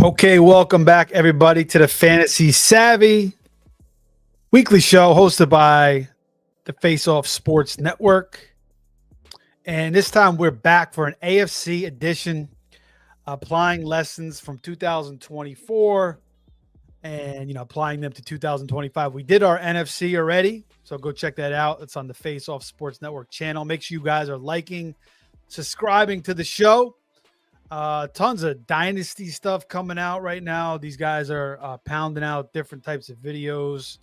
Okay, welcome back, everybody, to the Fantasy Savvy weekly show hosted by the Face Off Sports Network. And this time we're back for an AFC edition, applying lessons from 2024 and applying them to 2025. We did our NFC already, so go check that out. It's on the Face Off Sports Network channel. Make sure you guys are liking, subscribing to the show. Tons of dynasty stuff coming out right now. These guys are pounding out different types of videos.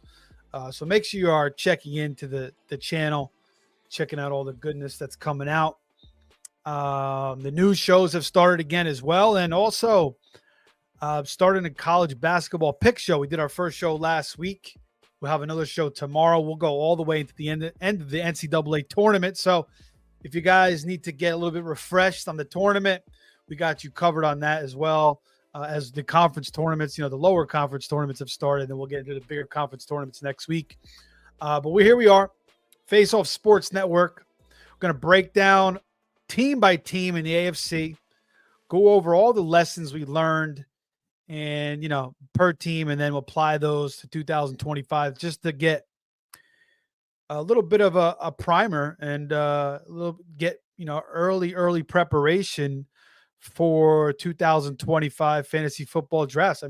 So make sure you are checking into the channel, checking out all the goodness that's coming out. The news shows have started again as well. And also starting a college basketball pick show. We did our first show last week. We'll have another show tomorrow. We'll go all the way into the end of the NCAA tournament. So if you guys need to get a little bit refreshed on the tournament, we got you covered on that as well. As the conference tournaments, the lower conference tournaments have started, and we'll get into the bigger conference tournaments next week. But here we are, Face Off Sports Network. We're going to break down team by team in the AFC, go over all the lessons we learned and, per team, and then we'll apply those to 2025 just to get a little bit of a primer and get early preparation for 2025 fantasy football drafts. I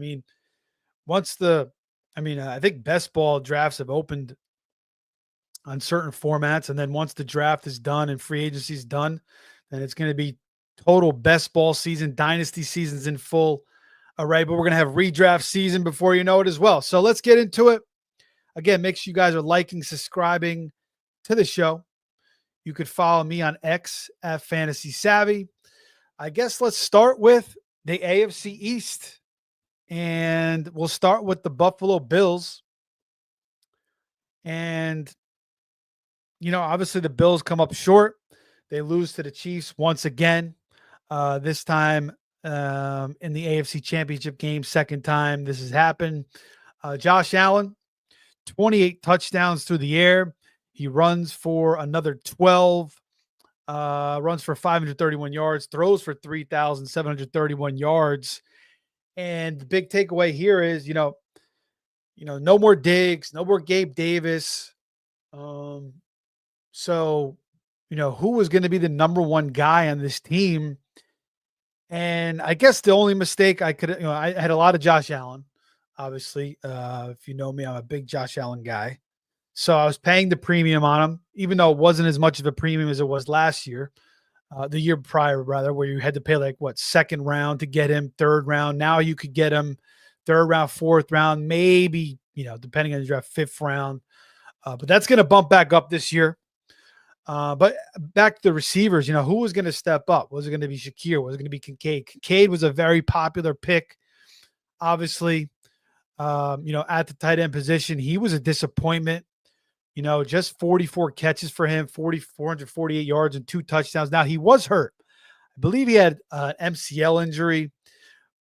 think best ball drafts have opened on certain formats. And then once the draft is done and free agency is done, then it's going to be total best ball season, dynasty seasons in full array. But we're going to have redraft season before you know it as well. So let's get into it. Again, make sure you guys are liking, subscribing to the show. You could follow me on X at Fantasy Savvy. I guess let's start with the AFC East, and we'll start with the Buffalo Bills. And, obviously the Bills come up short. They lose to the Chiefs once again, this time in the AFC Championship game, second time this has happened. Josh Allen, 28 touchdowns through the air. He runs for another 12. Runs for 531 yards, throws for 3,731 yards. And the big takeaway here is, no more Diggs, no more Gabe Davis. So, who was going to be the number one guy on this team? And I guess the only mistake I could, I had a lot of Josh Allen, obviously. If you know me, I'm a big Josh Allen guy. So I was paying the premium on him, even though it wasn't as much of a premium as it was last year, the year prior, rather, where you had to pay second round to get him, third round. Now you could get him third round, fourth round, maybe, depending on the draft, fifth round. But that's going to bump back up this year. But back to the receivers, who was going to step up? Was it going to be Shakir? Was it going to be Kincaid? Kincaid was a very popular pick, obviously. At the tight end position, he was a disappointment. Just 44 catches for him, 448 yards and 2 touchdowns. Now, he was hurt. I believe he had an MCL injury,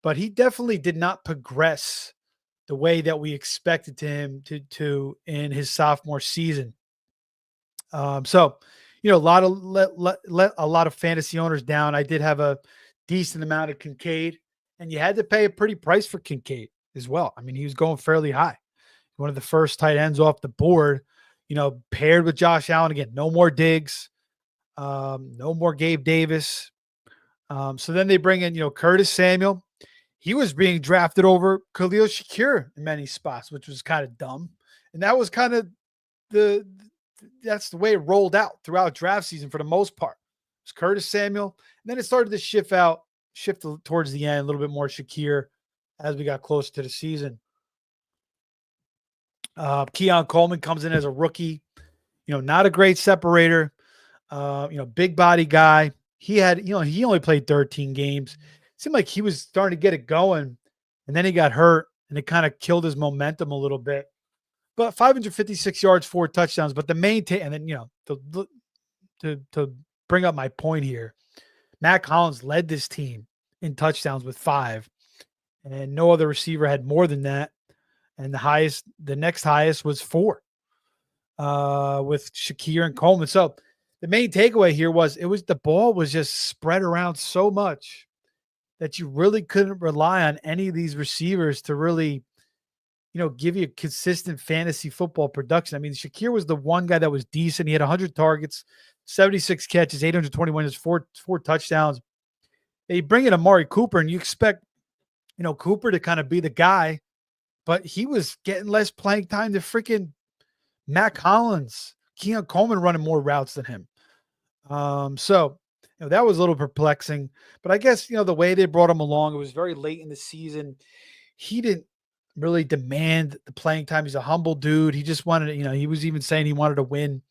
but he definitely did not progress the way that we expected him to in his sophomore season. So, a lot of let a lot of fantasy owners down. I did have a decent amount of Kincaid, and you had to pay a pretty price for Kincaid as well. He was going fairly high. One of the first tight ends off the board. Paired with Josh Allen again, no more Diggs, no more Gabe Davis. So then they bring in, Curtis Samuel. He was being drafted over Khalil Shakir in many spots, which was kind of dumb. And that was kind of that's the way it rolled out throughout draft season for the most part. It was Curtis Samuel. And then it started to shift towards the end, a little bit more Shakir as we got closer to the season. Keon Coleman comes in as a rookie, not a great separator, big body guy. He only played 13 games. It seemed like he was starting to get it going, and then he got hurt, and it kind of killed his momentum a little bit. But 556 yards, 4 touchdowns. But the main and then, to bring up my point here, Matt Collins led this team in touchdowns with 5, and no other receiver had more than that. And the next highest was 4 with Shakir and Coleman. So the main takeaway here was the ball was just spread around so much that you really couldn't rely on any of these receivers to really, give you consistent fantasy football production. I mean, Shakir was the one guy that was decent. He had 100 targets, 76 catches, 821 yards, four touchdowns. They bring in Amari Cooper, and you expect, Cooper to kind of be the guy, but he was getting less playing time than freaking Matt Collins, Keon Coleman running more routes than him. So that was a little perplexing, but I guess, the way they brought him along, it was very late in the season. He didn't really demand the playing time. He's a humble dude. He just wanted to, he was even saying he wanted to win.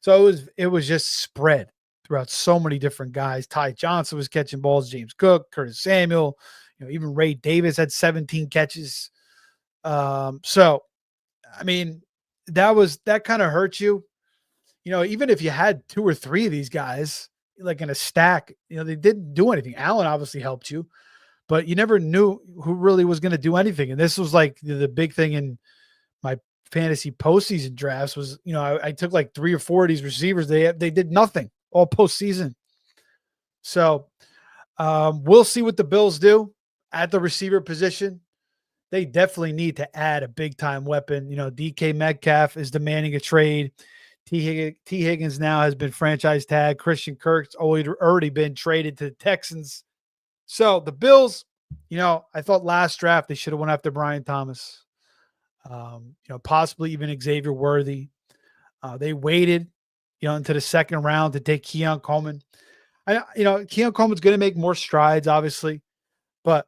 So it was just spread throughout so many different guys. Ty Johnson was catching balls, James Cook, Curtis Samuel, even Ray Davis had 17 catches. So I mean, that kind of hurt you. Even if you had two or three of these guys like in a stack, they didn't do anything. Allen obviously helped you, but you never knew who really was going to do anything. And this was like the big thing in my fantasy postseason drafts was, I took like 3 or 4 of these receivers. They did nothing all postseason. So we'll see what the Bills do at the receiver position. They definitely need to add a big time weapon. DK Metcalf is demanding a trade. T. Higgins now has been franchise tagged. Christian Kirk's already been traded to the Texans. So the Bills, I thought last draft they should have went after Brian Thomas. Possibly even Xavier Worthy. They waited, into the second round to take Keon Coleman. Keon Coleman's going to make more strides, obviously, but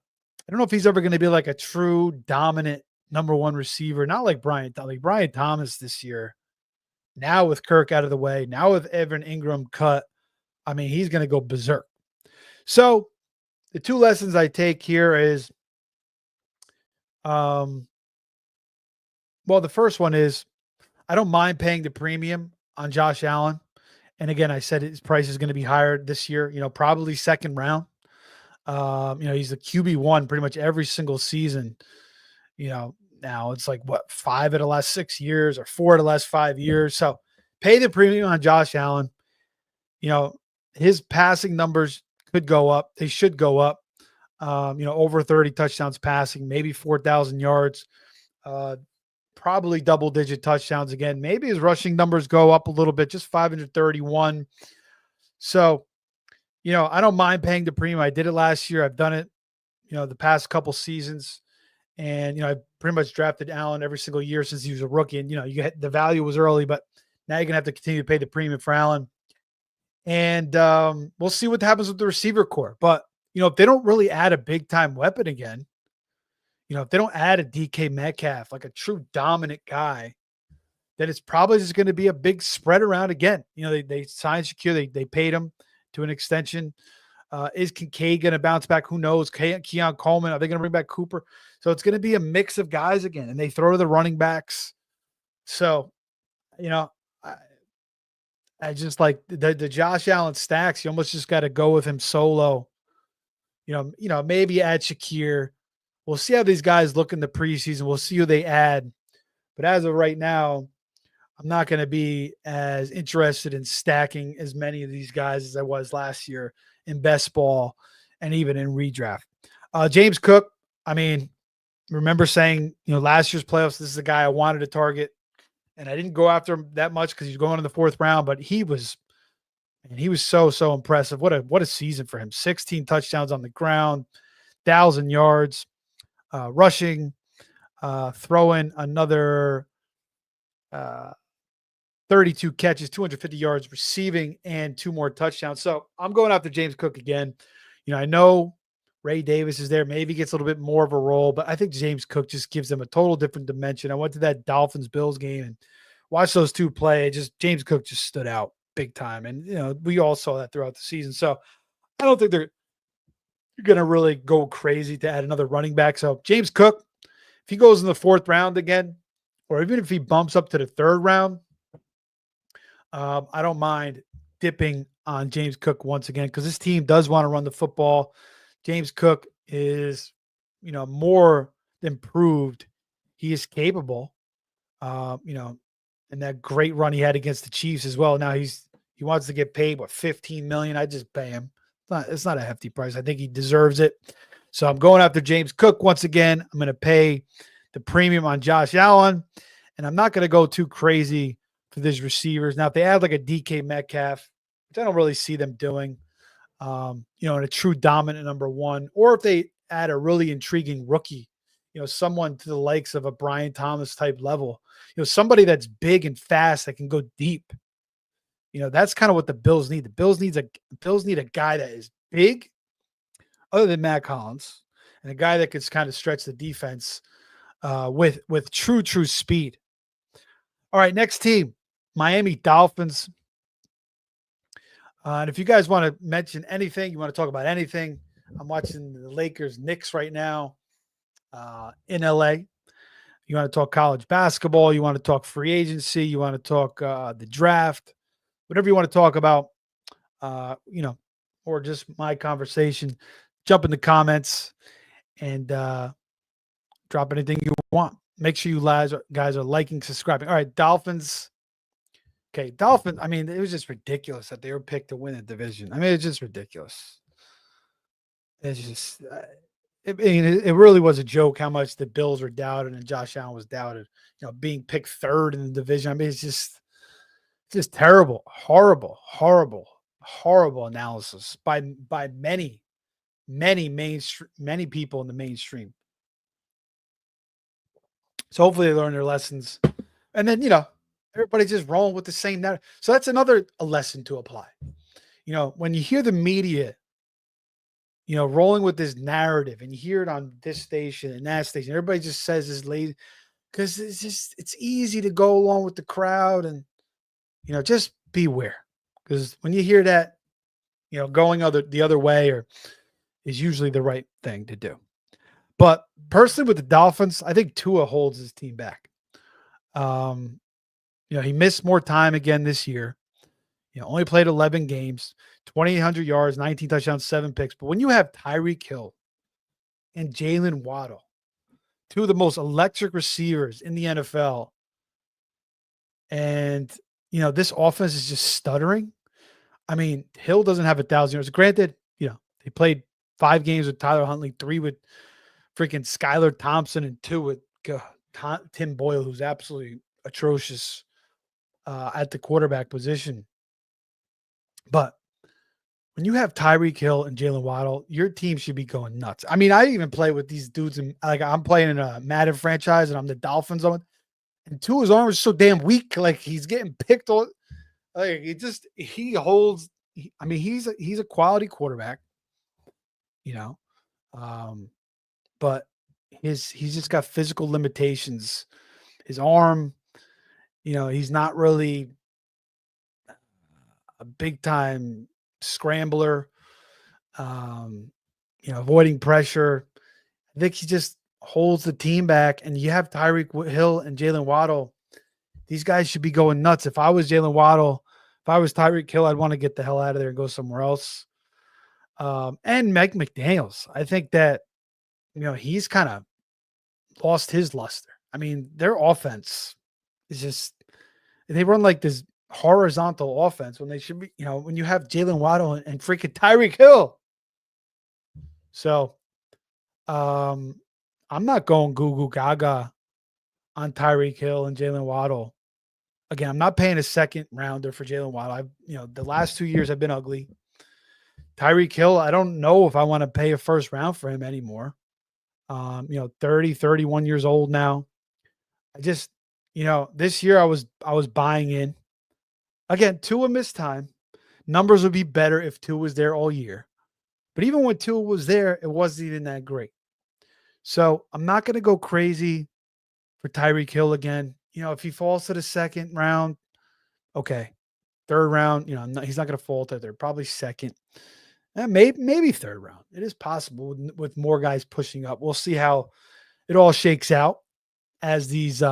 I don't know if he's ever going to be like a true dominant number one receiver. Not like Brian Thomas this year. Now with Kirk out of the way, now with Evan Ingram cut, I mean, he's going to go berserk. So the two lessons I take here is, the first one is I don't mind paying the premium on Josh Allen. And again, I said his price is going to be higher this year, probably second round. He's a QB1 pretty much every single season. Now it's like 5 of the last 6 years or 4 of the last 5 years. So pay the premium on Josh Allen. His passing numbers could go up. They should go up. Over 30 touchdowns passing, maybe 4,000 yards, probably double-digit touchdowns again. Maybe his rushing numbers go up a little bit, just 531. So, I don't mind paying the premium. I did it last year. I've done it, the past couple seasons. And, I pretty much drafted Allen every single year since he was a rookie. And, the value was early, but now you're going to have to continue to pay the premium for Allen. And we'll see what happens with the receiver core. But, if they don't really add a big-time weapon again, if they don't add a DK Metcalf, like a true dominant guy, then it's probably just going to be a big spread around again. They signed Shakir. They paid him to an extension. Is Kincaid going to bounce back? Who knows? Keon Coleman, are they going to bring back Cooper? So it's going to be a mix of guys again, and they throw to the running backs. So, I just like the Josh Allen stacks. You almost just got to go with him solo. Maybe add Shakir. We'll see how these guys look in the preseason. We'll see who they add. But as of right now, I'm not going to be as interested in stacking as many of these guys as I was last year in best ball and even in redraft. James Cook, I mean, remember saying, last year's playoffs, this is the guy I wanted to target. And I didn't go after him that much because he's going in the 4th round, but he was so impressive. What a season for him. 16 touchdowns on the ground, 1,000 yards, rushing, throwing another 32 catches, 250 yards receiving, and 2 more touchdowns. So I'm going after James Cook again. I know Ray Davis is there. Maybe gets a little bit more of a role, but I think James Cook just gives them a total different dimension. I went to that Dolphins-Bills game and watched those two play. James Cook just stood out big time. And, we all saw that throughout the season. So I don't think they're going to really go crazy to add another running back. So James Cook, if he goes in the 4th round again, or even if he bumps up to the 3rd round, I don't mind dipping on James Cook once again, because this team does want to run the football. James Cook is, more than proved he is capable, and that great run he had against the Chiefs as well. Now he wants to get paid, $15 million. I just pay him. It's not a hefty price. I think he deserves it. So I'm going after James Cook once again. I'm going to pay the premium on Josh Allen, and I'm not going to go too crazy for these receivers. Now, if they add like a DK Metcalf, which I don't really see them doing, in a true dominant number one, or if they add a really intriguing rookie, someone to the likes of a Brian Thomas type level, somebody that's big and fast that can go deep. That's kind of what the Bills need. The Bills need a guy that is big, other than Matt Collins, and a guy that could kind of stretch the defense with true speed. All right, next team, Miami Dolphins. And if you guys want to mention anything, you want to talk about anything, I'm watching the Lakers Knicks right now in LA. You want to talk college basketball, you want to talk free agency, you want to talk the draft, whatever you want to talk about, or just my conversation, jump in the comments and drop anything you want. Make sure you guys are liking, subscribing. All right, Dolphins. Okay, Dolphins. I mean, it was just ridiculous that they were picked to win the division. I mean, it's just ridiculous. It's just, it really was a joke how much the Bills were doubted and Josh Allen was doubted. Being picked third in the division. I mean, it's just terrible, horrible, horrible, horrible analysis by many people in the mainstream. So hopefully they learn their lessons, and then everybody's just rolling with the same narrative. So that's another lesson to apply. When you hear the media, rolling with this narrative, and you hear it on this station and that station, everybody just says this lazy because it's easy to go along with the crowd, and just beware, because when you hear that, going the other way is usually the right thing to do. But personally, with the Dolphins, I think Tua holds his team back. He missed more time again this year. Only played 11 games, 2,800 yards, 19 touchdowns, 7 picks. But when you have Tyreek Hill and Jalen Waddle, two of the most electric receivers in the NFL, and this offense is just stuttering. I mean, Hill doesn't have 1,000 yards. Granted, they played 5 games with Tyler Huntley, 3 with freaking Skylar Thompson, and 2 with Tim Boyle, who's absolutely atrocious at the quarterback position. But when you have Tyreek Hill and Jalen Waddle, your team should be going nuts. I mean, I even play with these dudes, and I'm playing in a Madden franchise, and I'm the Dolphins on, and Tua's arm is so damn weak. Like, he's getting picked on. Like, he holds. He's a quality quarterback, but he's just got physical limitations. His arm, he's not really a big time scrambler, avoiding pressure. I think he just holds the team back, and you have Tyreek Hill and Jalen Waddle. These guys should be going nuts. If I was Jalen Waddle, if I was Tyreek Hill, I'd want to get the hell out of there and go somewhere else. And Mike McDaniels, I think that, he's kind of lost his luster. I mean, their offense is just, they run like this horizontal offense when they should be, when you have Jalen Waddle and freaking Tyreek Hill. So I'm not going goo goo gaga on Tyreek Hill and Jalen Waddle. Again, I'm not paying a second rounder for Jalen Waddle. The last 2 years have been ugly. Tyreek Hill, I don't know if I want to pay a first round for him anymore. 30, 31 years old now. I just, this year I was buying in. Again, Tua missed time. Numbers would be better if Tua was there all year. But even when Tua was there, it wasn't even that great. So I'm not going to go crazy for Tyreek Hill again. If he falls to the second round, okay. Third round, he's not going to fall to third. Probably second. Maybe third round. It is possible with more guys pushing up. We'll see how it all shakes out as these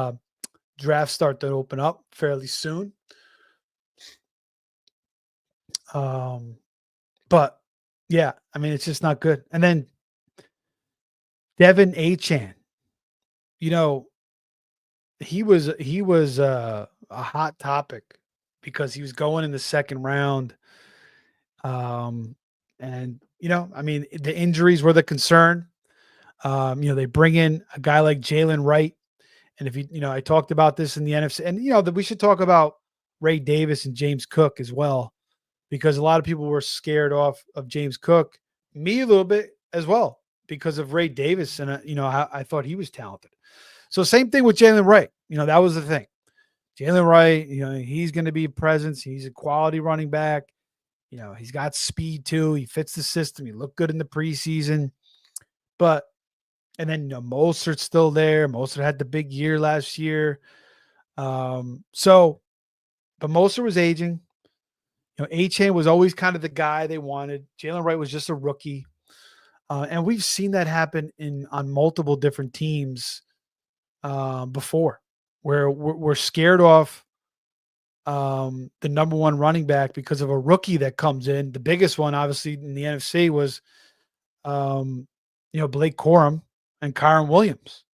drafts start to open up fairly soon. But yeah, I mean, it's just not good. And then Devin Achane, he was a hot topic because he was going in the second round. And, the injuries were the concern. They bring in a guy like Jalen Wright. And if I talked about this in the NFC, and that we should talk about Ray Davis and James Cook as well, because a lot of people were scared off of James Cook, me a little bit as well, because of Ray Davis. And, I thought he was talented. So same thing with Jalen Wright. That was the thing. Jalen Wright, he's going to be a presence. He's a quality running back. He's got speed too. He fits the system. He looked good in the preseason. But, and then, Mostert's still there. Mostert had the big year last year. But Mostert was aging. Achane was always kind of the guy they wanted. Jalen Wright was just a rookie. And we've seen that happen on multiple different teams before, where we're scared off the number one running back because of a rookie that comes in. The biggest one, obviously, in the NFC was, Blake Corum and Kyron Williams.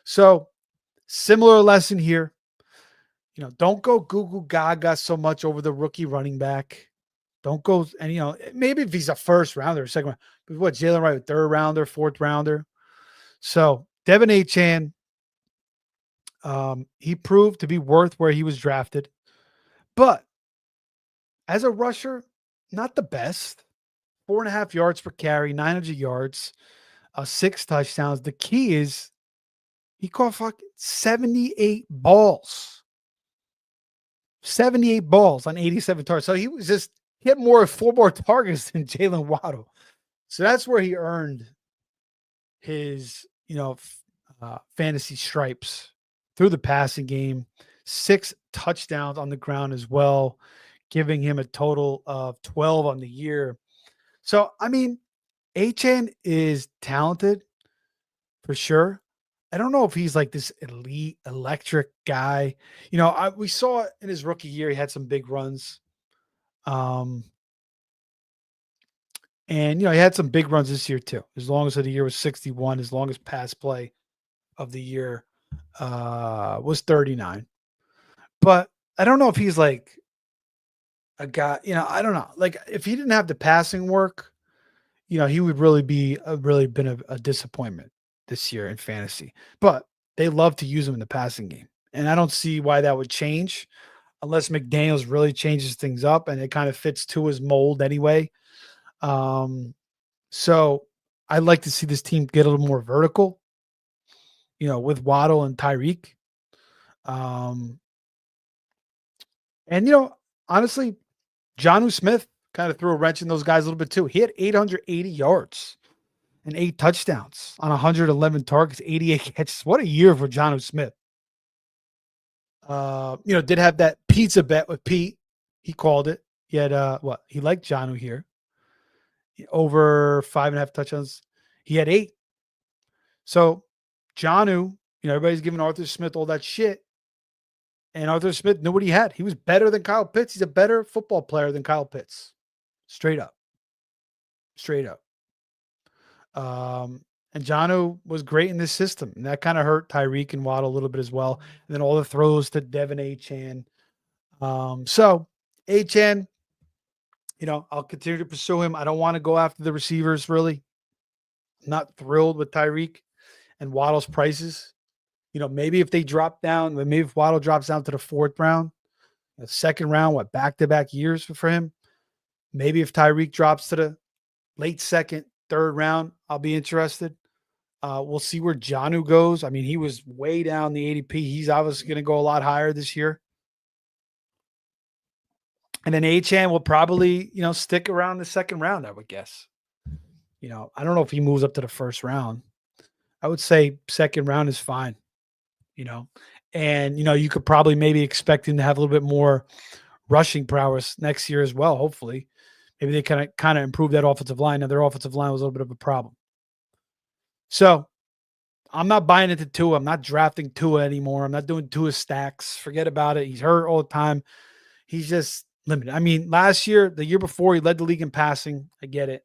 So similar lesson here. Don't go Google Gaga so much over the rookie running back. Don't go, and maybe if he's a first rounder, second round, but what, Jalen Wright, third rounder, fourth rounder. So Devin Achane, he proved to be worth where he was drafted, but as a rusher, not the best. 4.5 yards per carry, 900 yards, 6 touchdowns. The key is he caught 78 balls. 78 balls on 87 targets. So he had 4 more targets than Jalen Waddle. So that's where he earned his, fantasy stripes through the passing game. 6 touchdowns on the ground as well, giving him a total of 12 on the year. So, Achane is talented for sure. I don't know if he's like this elite electric guy. We saw in his rookie year, he had some big runs. And, he had some big runs this year too. As long as the year was 61, as long as pass play of the year was 39. But I don't know if he's like a guy, I don't know. Like if he didn't have the passing work, he would really been a disappointment this year in fantasy. But they love to use him in the passing game. And I don't see why that would change unless McDaniels really changes things up and it kind of fits to his mold anyway. So I'd like to see this team get a little more vertical, with Waddle and Tyreek. And, honestly, Jonnu Smith kind of threw a wrench in those guys a little bit too. He had 880 yards and 8 touchdowns on 111 targets, 88 catches. What a year for Jonnu Smith. Did have that pizza bet with Pete. He called it. He had, he liked Jonnu here. Over 5.5 touchdowns. He had 8. So Jonnu, everybody's giving Arthur Smith all that shit. And Arthur Smith knew what he had. He was better than Kyle Pitts. He's a better football player than Kyle Pitts. Straight up. And Jonnu was great in this system. And that kind of hurt Tyreek and Waddle a little bit as well. And then all the throws to Devin Achane. So Achane, I'll continue to pursue him. I don't want to go after the receivers, really. I'm not thrilled with Tyreek and Waddle's prices. Maybe if they drop down, maybe if Waddle drops down to the 4th round, the 2nd round, back-to-back years for him. Maybe if Tyreek drops to the late 2nd, 3rd round, I'll be interested. We'll see where Jonnu goes. He was way down the ADP. He's obviously going to go a lot higher this year. And then Achane will probably, stick around the 2nd round, I would guess. I don't know if he moves up to the 1st round. I would say 2nd round is fine. And, you could probably maybe expect him to have a little bit more rushing prowess next year as well, hopefully. Maybe they kind of improve that offensive line. Now, their offensive line was a little bit of a problem. So, I'm not buying into Tua. I'm not drafting Tua anymore. I'm not doing Tua stacks. Forget about it. He's hurt all the time. He's just limited. Last year, the year before, he led the league in passing. I get it.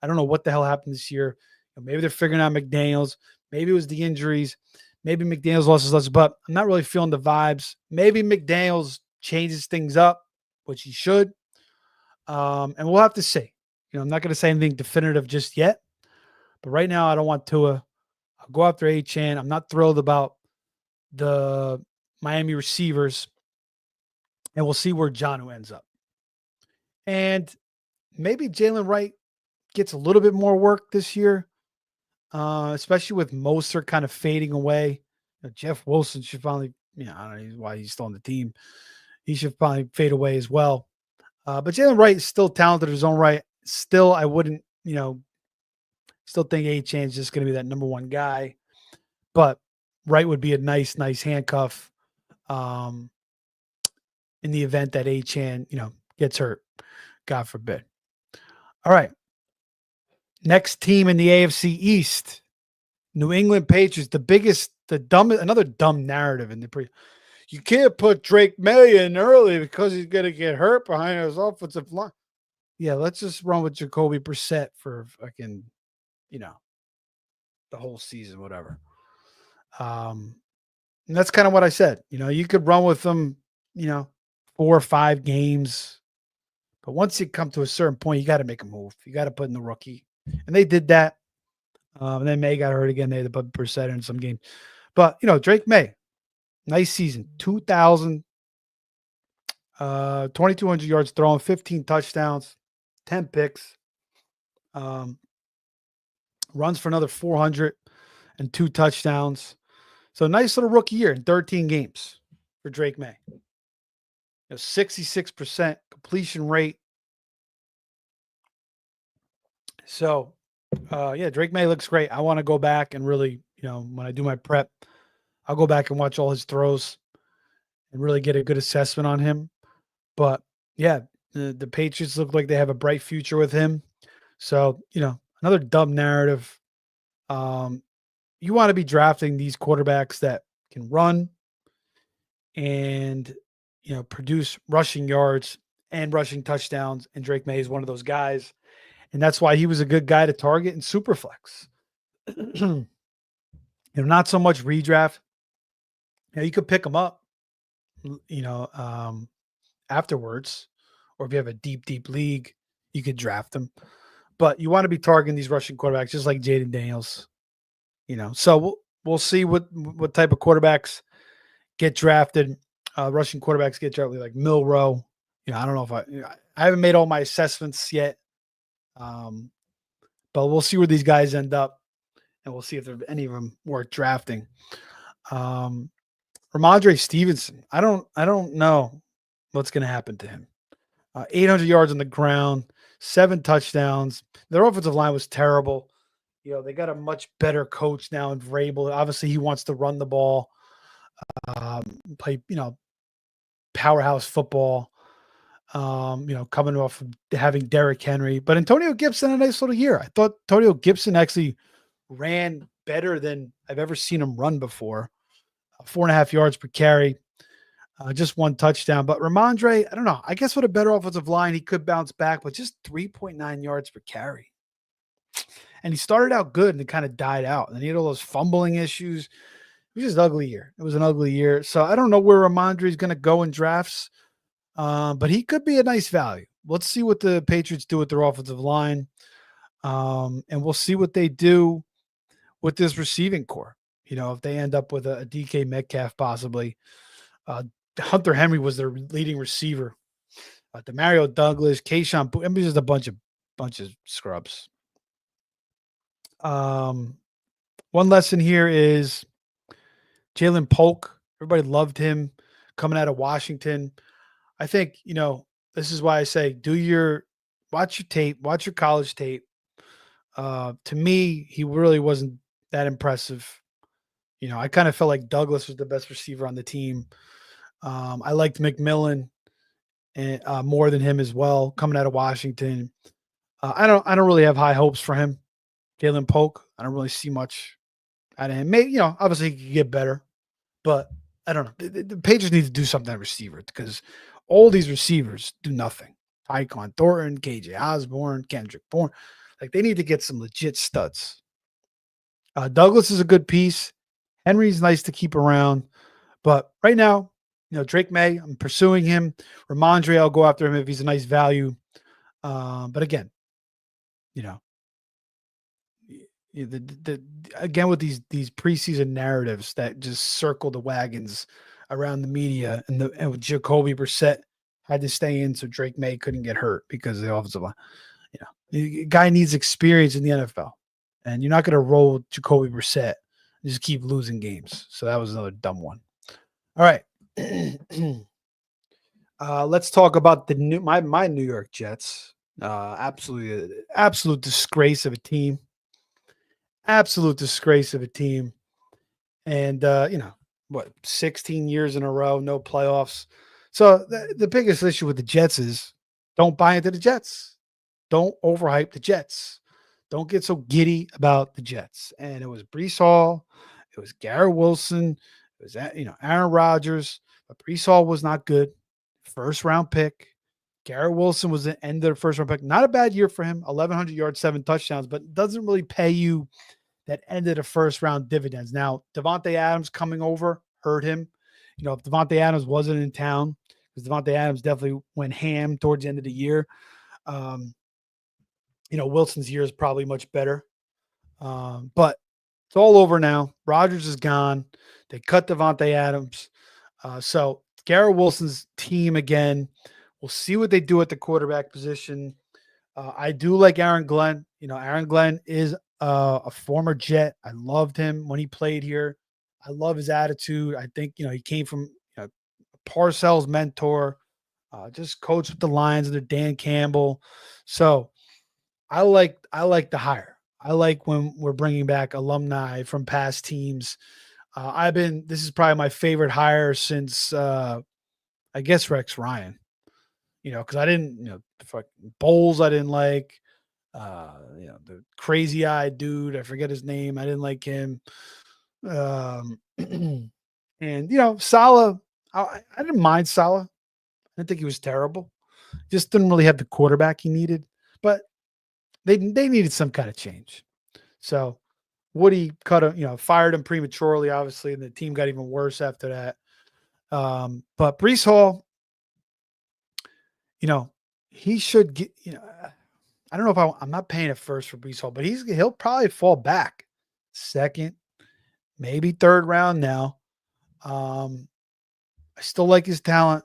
I don't know what the hell happened this year. Maybe they're figuring out McDaniels. Maybe it was the injuries. Maybe McDaniels lost his lesson, but I'm not really feeling the vibes. Maybe McDaniels changes things up, which he should. And we'll have to see. I'm not going to say anything definitive just yet. But right now, I don't want Tua I'll go after Achan. I'm not thrilled about the Miami receivers, and we'll see where Jonnu ends up. And maybe Jalen Wright gets a little bit more work this year, especially with Mostert kind of fading away. Jeff Wilson should finally, I don't know why he's still on the team. He should probably fade away as well. But Jalen Wright is still talented in his own right. Still, I wouldn't, still think Achan is just going to be that number one guy. But Wright would be a nice handcuff in the event that Achan, gets hurt. God forbid. All right. Next team in the AFC East, New England Patriots, another dumb narrative in the you can't put Drake May in early because he's going to get hurt behind his offensive line. Yeah, let's just run with Jacoby Brissett for fucking, the whole season, whatever. And that's kind of what I said. You could run with them, 4 or 5 games. But once you come to a certain point, you got to make a move. You got to put in the rookie. And they did that. And then May got hurt again. They had to put Brissett in some games. But, Drake May, nice season. 2,200 yards throwing, 15 touchdowns, 10 picks. Runs for another 400 and 2 touchdowns. So nice little rookie year in 13 games for Drake May. 66% completion rate. So, Drake May looks great. I want to go back and really, when I do my prep, I'll go back and watch all his throws and really get a good assessment on him. But, yeah, the Patriots look like they have a bright future with him. So, another dumb narrative. You want to be drafting these quarterbacks that can run and, produce rushing yards and rushing touchdowns. And Drake May is one of those guys. And that's why he was a good guy to target in Superflex. Not so much redraft. You could pick him up, afterwards. Or if you have a deep league, you could draft him. But you want to be targeting these rushing quarterbacks just like Jaden Daniels. So we'll see what type of quarterbacks get drafted. Rushing quarterbacks get drafted like Milrow. I don't know if I haven't made all my assessments yet. But we'll see where these guys end up, and we'll see if there's any of them worth drafting. Ramondre Stevenson, I don't know what's going to happen to him. 800 yards on the ground, 7 touchdowns. Their offensive line was terrible. They got a much better coach now in Vrabel. Obviously, he wants to run the ball, play, powerhouse football. Coming off of having Derrick Henry. But Antonio Gibson, a nice little year. I thought Antonio Gibson actually ran better than I've ever seen him run before. 4.5 yards per carry, just 1 touchdown. But Ramondre, I don't know. I guess with a better offensive line, he could bounce back, but just 3.9 yards per carry. And he started out good and it kind of died out. And then he had all those fumbling issues. It was just an ugly year. It was an ugly year. So I don't know where Ramondre is going to go in drafts. But he could be a nice value. Let's see what the Patriots do with their offensive line. And we'll see what they do with this receiving core. If they end up with a DK Metcalf, possibly. Hunter Henry was their leading receiver. Demario Douglas, Keyshawn, just a bunch of scrubs. One lesson here is Jalen Polk. Everybody loved him coming out of Washington. I think, this is why I say watch your tape, watch your college tape. To me, he really wasn't that impressive. I kind of felt like Douglas was the best receiver on the team. I liked McMillan and more than him as well, coming out of Washington. I don't really have high hopes for him. Jalen Polk, I don't really see much out of him. Maybe, obviously he could get better, but I don't know. The Patriots need to do something at receiver because all these receivers do nothing. Tyquan Thornton, KJ Osborne, Kendrick Bourne. Like, they need to get some legit studs. Douglas is a good piece. Henry's nice to keep around. But right now, Drake May, I'm pursuing him. Ramondre, I'll go after him if he's a nice value. But again, The again with these preseason narratives that just circle the wagons around the media, and with Jacoby Brissett had to stay in so Drake May couldn't get hurt because of the offensive line. The guy needs experience in the NFL, and you're not going to roll Jacoby Brissett and just keep losing games. So that was another dumb one. All right. Let's talk about my New York Jets. Absolute disgrace of a team. Absolute disgrace of a team. And what, 16 years in a row, no playoffs. So the biggest issue with the Jets is don't buy into the Jets. Don't overhype the Jets. Don't get so giddy about the Jets. And it was Brees Hall, it was Garrett Wilson, it was Aaron Rodgers, but Brees Hall was not good. First round pick. Garrett Wilson was the end of the first round pick. Not a bad year for him. 1,100 yards, 7 touchdowns, but doesn't really pay you that ended the first round dividends. Now, Devontae Adams coming over hurt him. If Devontae Adams wasn't in town, because Devontae Adams definitely went ham towards the end of the year. Wilson's year is probably much better. But it's all over now. Rodgers is gone. They cut Devontae Adams. So Garrett Wilson's team again. We'll see what they do at the quarterback position. I do like Aaron Glenn. Aaron Glenn is a former Jet. I loved him when he played here. I love his attitude. I think, he came from Parcells' mentor, just coached with the Lions under Dan Campbell. So I like the hire. I like when we're bringing back alumni from past teams. This is probably my favorite hire since, I guess, Rex Ryan, because I didn't, Bowles, I didn't like, the crazy eyed dude. I forget his name. I didn't like him. And Salah, I didn't mind Salah. I didn't think he was terrible. Just didn't really have the quarterback he needed, but they needed some kind of change. So Woody fired him prematurely, obviously, and the team got even worse after that. But Brees Hall, he should get, I don't know if I'm not paying it first for Brees Hall, but he'll probably fall back second, maybe third round now. I still like his talent.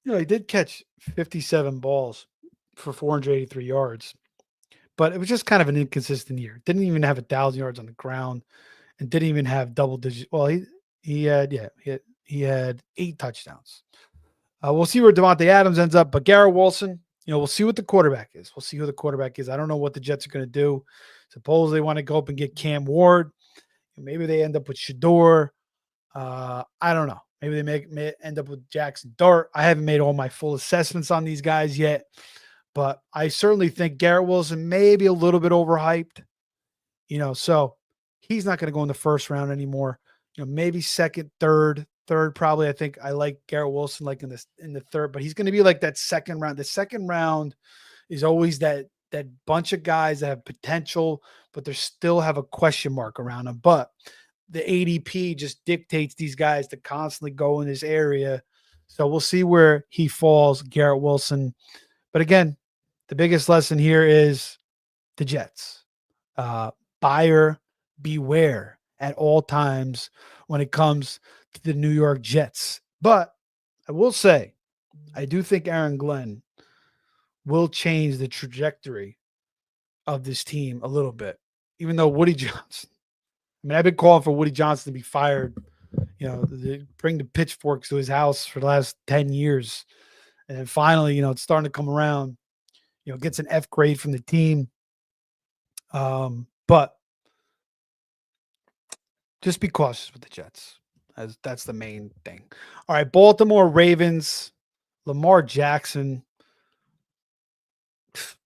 He did catch 57 balls for 483 yards, but it was just kind of an inconsistent year. Didn't even have 1,000 yards on the ground, and didn't even have double digit. Well, he had 8 touchdowns. We'll see where Devontae Adams ends up, but Garrett Wilson, we'll see what the quarterback is. We'll see who the quarterback is. I don't know what the Jets are going to do. Suppose they want to go up and get Cam Ward. Maybe they end up with Shador. I don't know. Maybe they may end up with Jackson Dart. I haven't made all my full assessments on these guys yet, but I certainly think Garrett Wilson may be a little bit overhyped. So he's not going to go in the first round anymore. Maybe second, third probably. I think I like Garrett Wilson like in the third, but he's going to be like that second round. The second round is always that bunch of guys that have potential, but they still have a question mark around them. But the ADP just dictates these guys to constantly go in this area. So we'll see where he falls, Garrett Wilson. But again, the biggest lesson here is the Jets. Buyer beware at all times when it comes to the New York Jets. But I will say, I do think Aaron Glenn will change the trajectory of this team a little bit, even though Woody Johnson, I've been calling for Woody Johnson to be fired, bring the pitchforks to his house for the last 10 years. And then finally, it's starting to come around, gets an F grade from the team. But just be cautious with the Jets. That's the main thing. All right, Baltimore Ravens, Lamar Jackson.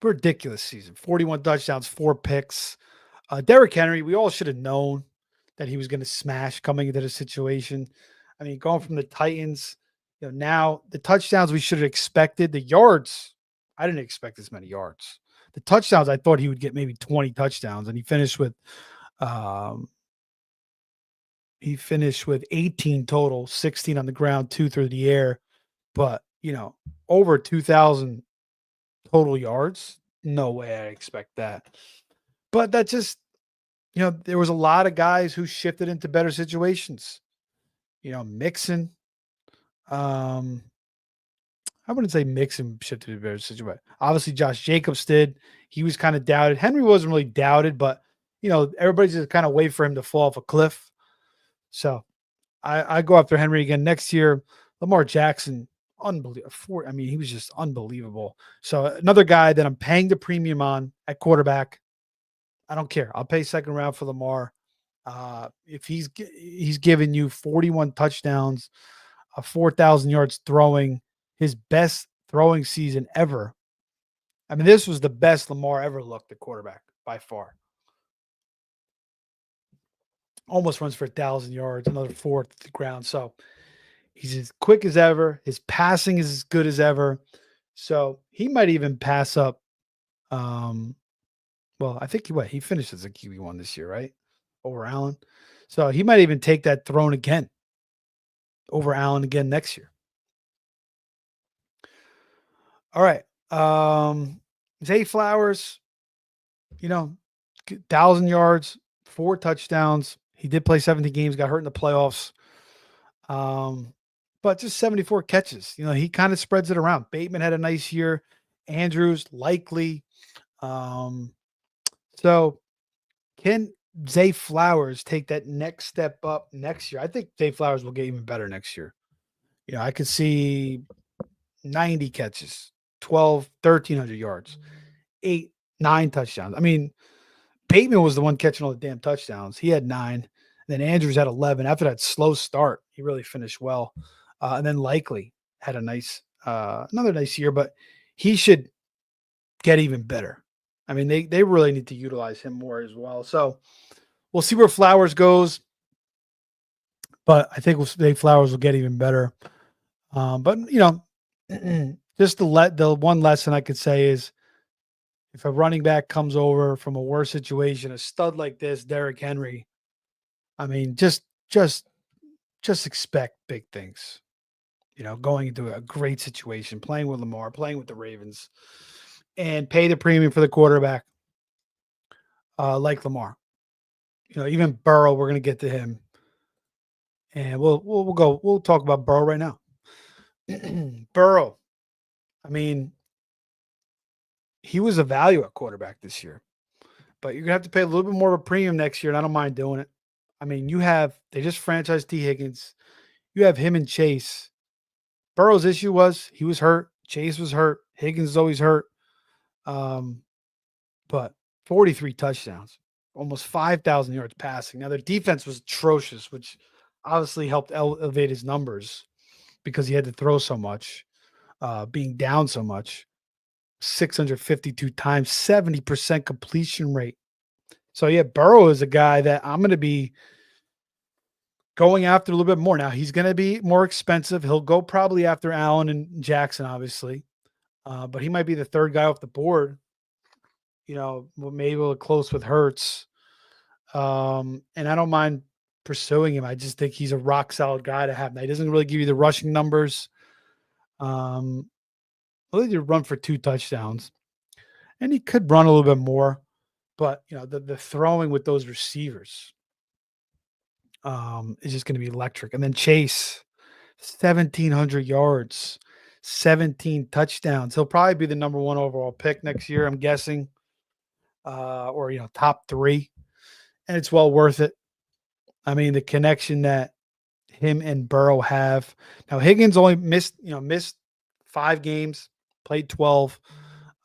Ridiculous season. 41 touchdowns, 4 picks. Derrick Henry, we all should have known that he was going to smash coming into the situation. Going from the Titans, now the touchdowns we should have expected. The yards, I didn't expect as many yards. The touchdowns, I thought he would get maybe 20 touchdowns, and he finished with 18 total, 16 on the ground, 2 through the air. But, over 2,000 total yards. No way I expect that. But that just, there was a lot of guys who shifted into better situations. Mixon. Um, I wouldn't say Mixon shifted to a better situation. Obviously, Josh Jacobs did. He was kind of doubted. Henry wasn't really doubted, but everybody's just kind of wait for him to fall off a cliff. So I go after Henry again next year. Lamar Jackson, unbelievable. I mean, he was just unbelievable. So another guy that I'm paying the premium on at quarterback. I don't care. I'll pay second round for Lamar. If he's giving you 41 touchdowns, 4,000 yards throwing, his best throwing season ever. I mean, this was the best Lamar ever looked at quarterback by far. Almost runs for 1,000 yards, another 4 to the ground. So he's as quick as ever. His passing is as good as ever. So he might even pass up. Well, I think he finished as a QB1 this year, right? Over Allen. So he might even take that throne again over Allen again next year. All right. Zay Flowers, 1,000 yards, 4 touchdowns. He did play 70 games, got hurt in the playoffs. But just 74 catches. He kind of spreads it around. Bateman had a nice year. Andrews, likely. So can Zay Flowers take that next step up next year? I think Zay Flowers will get even better next year. I could see 90 catches, 1,300 yards, 8, 9 touchdowns. I mean, Bateman was the one catching all the damn touchdowns. He had 9. And then Andrews had 11. After that slow start, he really finished well. And then Likely had another nice year, but he should get even better. I mean, they really need to utilize him more as well. So we'll see where Flowers goes, but I think Flowers will get even better. But just the one lesson I could say is, if a running back comes over from a worse situation, a stud like this, Derrick Henry, I mean, just expect big things. Going into a great situation, playing with Lamar, playing with the Ravens, and pay the premium for the quarterback, like Lamar. Even Burrow, we're going to get to him, and we'll talk about Burrow right now. Burrow, I mean, he was a value at quarterback this year, but you're gonna have to pay a little bit more of a premium next year, and I don't mind doing it. I mean, they just franchised T. Higgins. You have him and Chase. Burrow's issue was he was hurt. Chase was hurt. Higgins is always hurt. But 43 touchdowns, almost 5,000 yards passing. Now, their defense was atrocious, which obviously helped elevate his numbers because he had to throw so much, being down so much. 652 times, 70% completion rate. So, yeah, Burrow is a guy that I'm going to be going after a little bit more. Now, he's going to be more expensive. He'll go probably after Allen and Jackson, obviously. But he might be the third guy off the board. Maybe a close with Hurts. And I don't mind pursuing him. I just think he's a rock solid guy to have. Now, he doesn't really give you the rushing numbers. He'll either run for 2 touchdowns, and he could run a little bit more. But the throwing with those receivers is just going to be electric. And then Chase, 1,700 yards, 17 touchdowns. He'll probably be the number 1 overall pick next year, I'm guessing, or top 3, and it's well worth it. I mean, the connection that him and Burrow have. Now, Higgins only missed 5 games, played 12,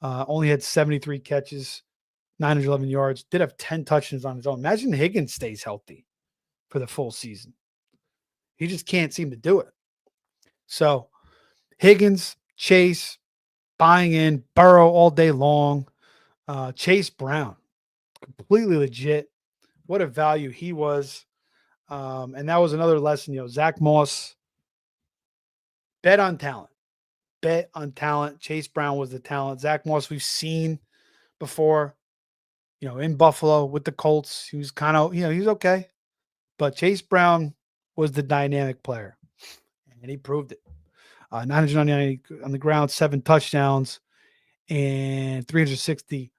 only had 73 catches, 911 yards, did have 10 touchdowns on his own. Imagine Higgins stays healthy for the full season. He just can't seem to do it. So Higgins, Chase, buying in, Burrow all day long. Chase Brown, completely legit. What a value he was. And that was another lesson. Zach Moss, bet on talent. Bet on talent. Chase Brown was the talent. Zach Moss, we've seen before, in Buffalo with the Colts. He was kind of, he was okay. But Chase Brown was the dynamic player, and he proved it. 999 on the ground, 7 touchdowns, and 360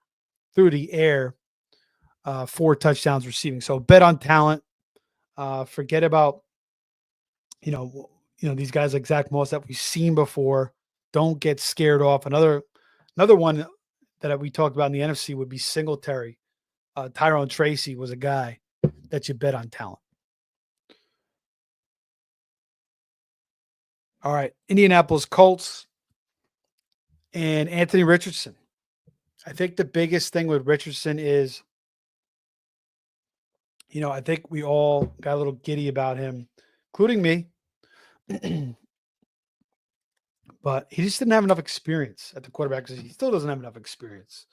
through the air. 4 touchdowns receiving. So bet on talent. Forget about you know these guys like Zach Moss that we've seen before. Don't get scared off. Another one that we talked about in the NFC would be Singletary. Tyrone Tracy was a guy that you bet on talent. All right, Indianapolis Colts and Anthony Richardson. I think the biggest thing with Richardson is, I think we all got a little giddy about him, including me. But he just didn't have enough experience at the quarterback because he still doesn't have enough experience.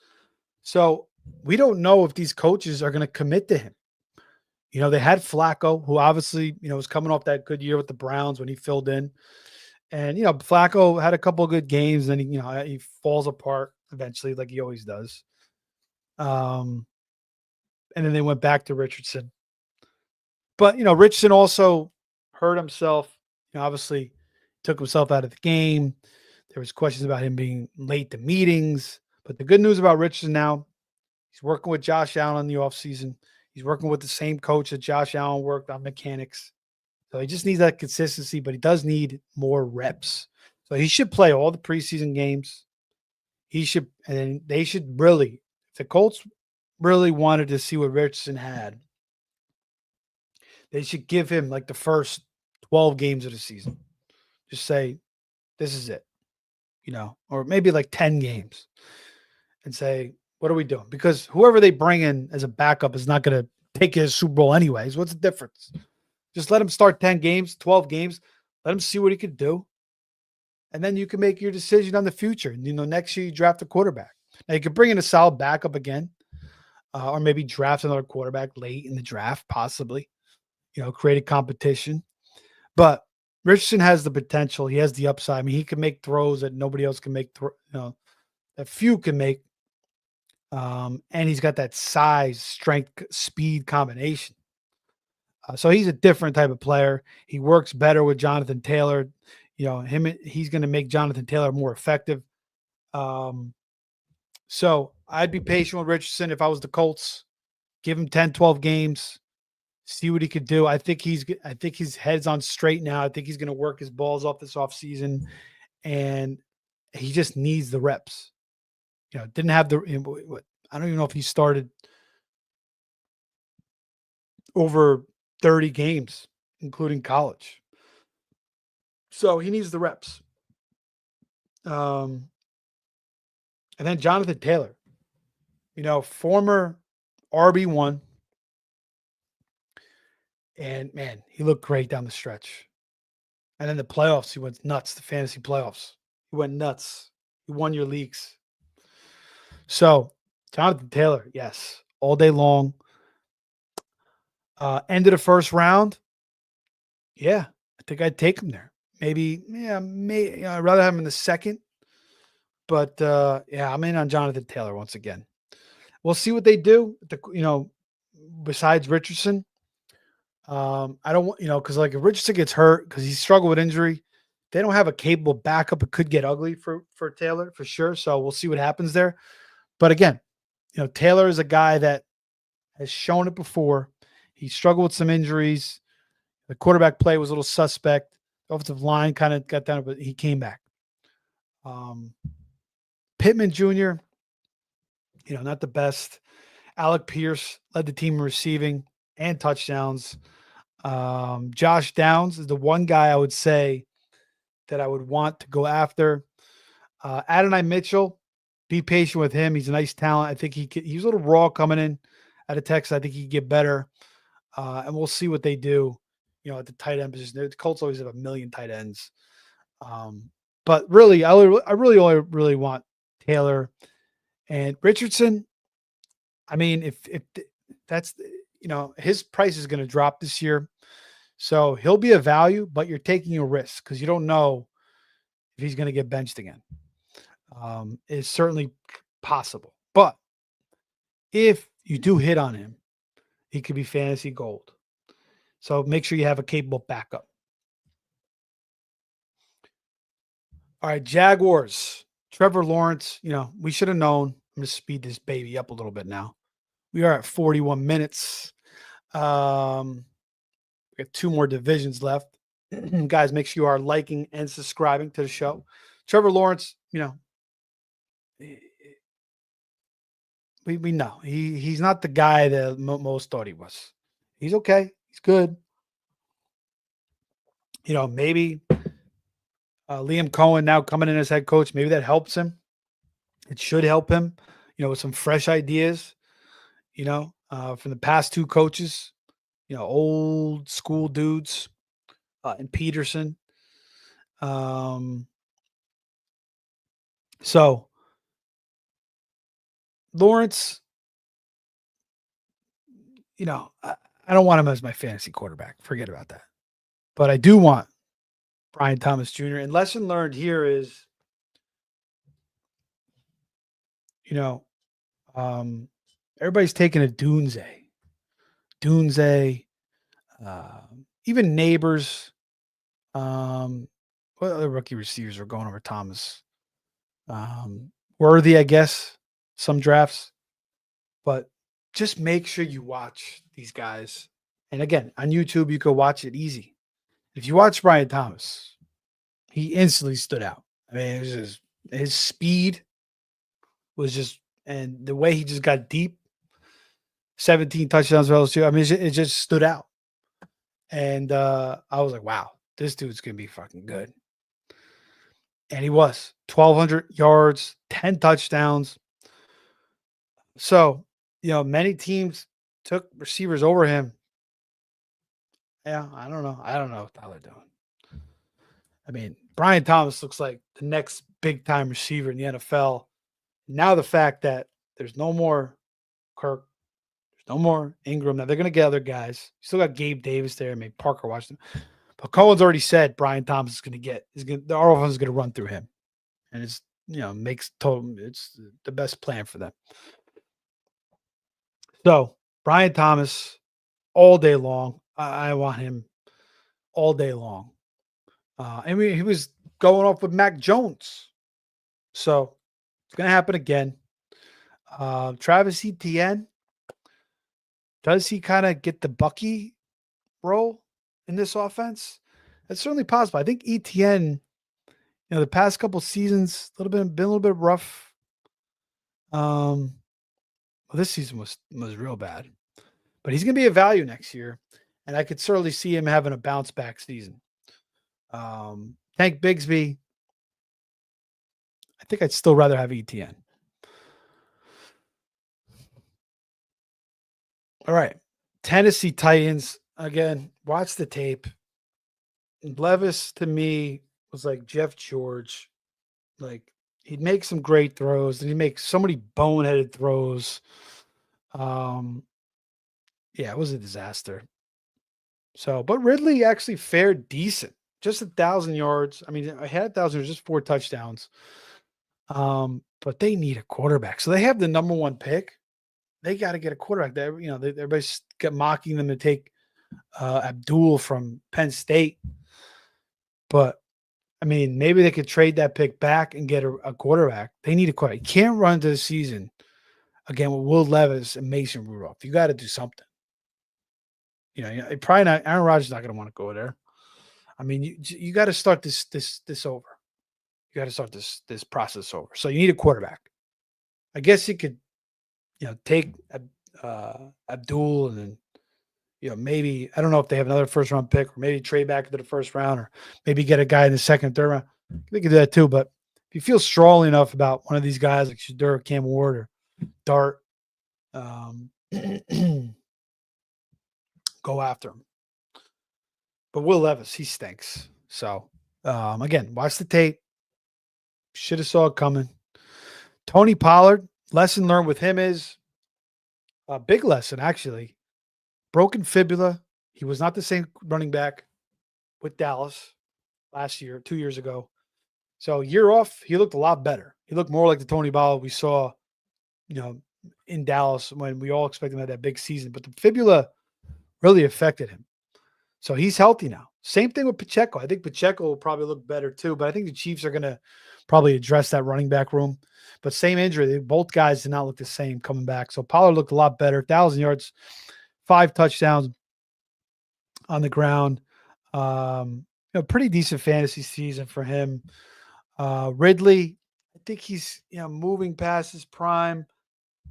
So we don't know if these coaches are going to commit to him. They had Flacco, who obviously, was coming off that good year with the Browns when he filled in. And, Flacco had a couple of good games, and he falls apart eventually, like he always does. And then they went back to Richardson. But, Richardson also hurt himself. Obviously took himself out of the game. There was questions about him being late to meetings. But the good news about Richardson now, he's working with Josh Allen in the offseason. He's working with the same coach that Josh Allen worked on mechanics. So he just needs that consistency, but he does need more reps. So he should play all the preseason games. And they should really, if the Colts really wanted to see what Richardson had, they should give him like the first 12 games of the season. Just say, this is it, or maybe like 10 games and say, what are we doing? Because whoever they bring in as a backup is not going to take you to the Super Bowl anyways. What's the difference? Just let him start 10 games, 12 games. Let him see what he could do. And then you can make your decision on the future. Next year you draft a quarterback. Now you could bring in a solid backup again, or maybe draft another quarterback late in the draft, possibly, create a competition. But Richardson has the potential. He has the upside. I mean, he can make throws that nobody else can make, that few can make. And he's got that size, strength, speed combination. So he's a different type of player. He works better with Jonathan Taylor. He's going to make Jonathan Taylor more effective. So I'd be patient with Richardson if I was the Colts. Give him 10, 12 games. See what he could do. I think his head's on straight now. I think he's going to work his balls off this offseason, and he just needs the reps. Didn't have the. I don't even know if he started over 30 games, including college. So he needs the reps. And then Jonathan Taylor, former RB1. And man, he looked great down the stretch. And then the playoffs, he went nuts, the fantasy playoffs. He went nuts. He won your leagues. So Jonathan Taylor, yes, all day long. End of the first round. Yeah, I think I'd take him there. Maybe, I'd rather have him in the second. But I'm in on Jonathan Taylor once again. We'll see what they do. Besides Richardson, I don't want because like if Richardson gets hurt because he struggled with injury, they don't have a capable backup. It could get ugly for Taylor for sure. So we'll see what happens there. But again, Taylor is a guy that has shown it before. He struggled with some injuries. The quarterback play was a little suspect. The offensive line kind of got down, but he came back. Pittman Jr., not the best. Alec Pierce led the team in receiving and touchdowns. Josh Downs is the one guy I would say that I would want to go after. Adonai Mitchell, be patient with him. He's a nice talent. I think he's a little raw coming in out of Texas. I think he could get better. And we'll see what they do, at the tight end position. The Colts always have a million tight ends. But really, I really only want Taylor and Richardson. I mean, if that's, his price is going to drop this year. So he'll be a value, but you're taking a risk because you don't know if he's going to get benched again. It's certainly possible. But if you do hit on him, he could be fantasy gold. So make sure you have a capable backup. All right, Jaguars. Trevor Lawrence, we should have known. I'm going to speed this baby up a little bit now. We are at 41 minutes. We got 2 more divisions left. Guys, make sure you are liking and subscribing to the show. Trevor Lawrence, we know he's not the guy that most thought he was. He's okay. He's good. Maybe Liam Cohen now coming in as head coach, maybe that helps him. It should help him, with some fresh ideas, from the past 2 coaches, old school dudes, and Peterson. So Lawrence, I don't want him as my fantasy quarterback. Forget about that. But I do want Brian Thomas Jr. And lesson learned here is, everybody's taking a Dunze. Even Neighbors. What other rookie receivers are going over Thomas? Worthy, I guess, some drafts. But just make sure you watch these guys. And again, on YouTube, you can watch it easy. If you watch Brian Thomas, he instantly stood out. I mean, it was just, his speed was just, and the way he just got deep, 17 touchdowns for LSU. I mean, it just stood out. And I was like, wow, this dude's going to be fucking good. And he was 1,200 yards, 10 touchdowns. So, many teams took receivers over him. Yeah, I don't know. I don't know what the hell they're doing. I mean, Brian Thomas looks like the next big time receiver in the NFL. Now the fact that there's no more Kirk, there's no more Ingram. Now they're going to get other guys. You still got Gabe Davis there, maybe Parker Washington. But Cohen's already said Brian Thomas is going to get, the offense is going to run through him. And it's, it's the best plan for them. So Brian Thomas all day long. I want him all day long. He was going off with Mac Jones. So it's going to happen again. Travis Etienne, does he kind of get the Bucky role in this offense? That's certainly possible. I think Etienne, the past couple seasons, been a little bit rough. Well, this season was real bad, but he's going to be a value next year, and I could certainly see him having a bounce back season. Tank Bigsby, I think I'd still rather have Etienne. All right. Tennessee Titans. Again, watch the tape. Levis, to me, was like Jeff George. Like, he'd make some great throws, and he'd make so many boneheaded throws. Yeah, it was a disaster. So, but Ridley actually fared decent. Just 1,000 yards. I mean, I had 1,000 yards, just 4 touchdowns. But they need a quarterback. So they have the number 1 pick. They got to get a quarterback. Everybody's mocking them to take Abdul from Penn State. But I mean, maybe they could trade that pick back and get a quarterback. They need a quarterback. You can't run into the season again with Will Levis and Mason Rudolph. You got to do something. Probably not. Aaron Rodgers is not going to want to go there. I mean, you got to start this over. You got to start this process over. So you need a quarterback. I guess you could, take Abdul and then, maybe, I don't know if they have another first round pick, or maybe trade back into the first round, or maybe get a guy in the second, third round. They could do that too. But if you feel strongly enough about one of these guys like Shadur, Cam Ward, or Dart, go after him. But Will Levis, he stinks. So, again, watch the tape. Should have saw it coming. Tony Pollard, lesson learned with him is a big lesson, actually. Broken fibula. He was not the same running back with Dallas last year, 2 years ago. So year off, he looked a lot better. He looked more like the Tony Pollard we saw, in Dallas when we all expected him to have that big season. But the fibula really affected him. So he's healthy now. Same thing with Pacheco. I think Pacheco will probably look better too, but I think the Chiefs are going to probably address that running back room. But same injury. Both guys did not look the same coming back. So Pollard looked a lot better. 1,000 yards, 5 touchdowns on the ground. Pretty decent fantasy season for him. Ridley, I think he's moving past his prime.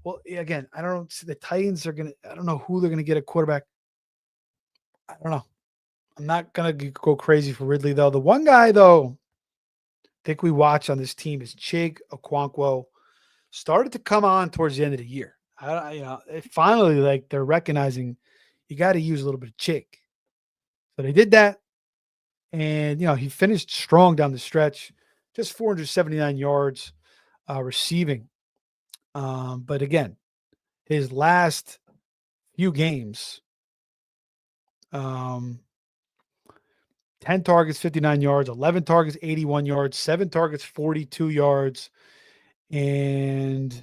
Well, again, I don't see the Titans are gonna. I don't know who they're gonna get a quarterback. I don't know. I'm not gonna go crazy for Ridley though. The one guy though, I think we watch on this team is Chig Okonkwo. Started to come on towards the end of the year. Finally, like they're recognizing you got to use a little bit of Chig. So they did that, and he finished strong down the stretch, just 479 yards receiving. But again, his last few games, 10 targets, 59 yards, 11 targets, 81 yards, 7 targets, 42 yards. And,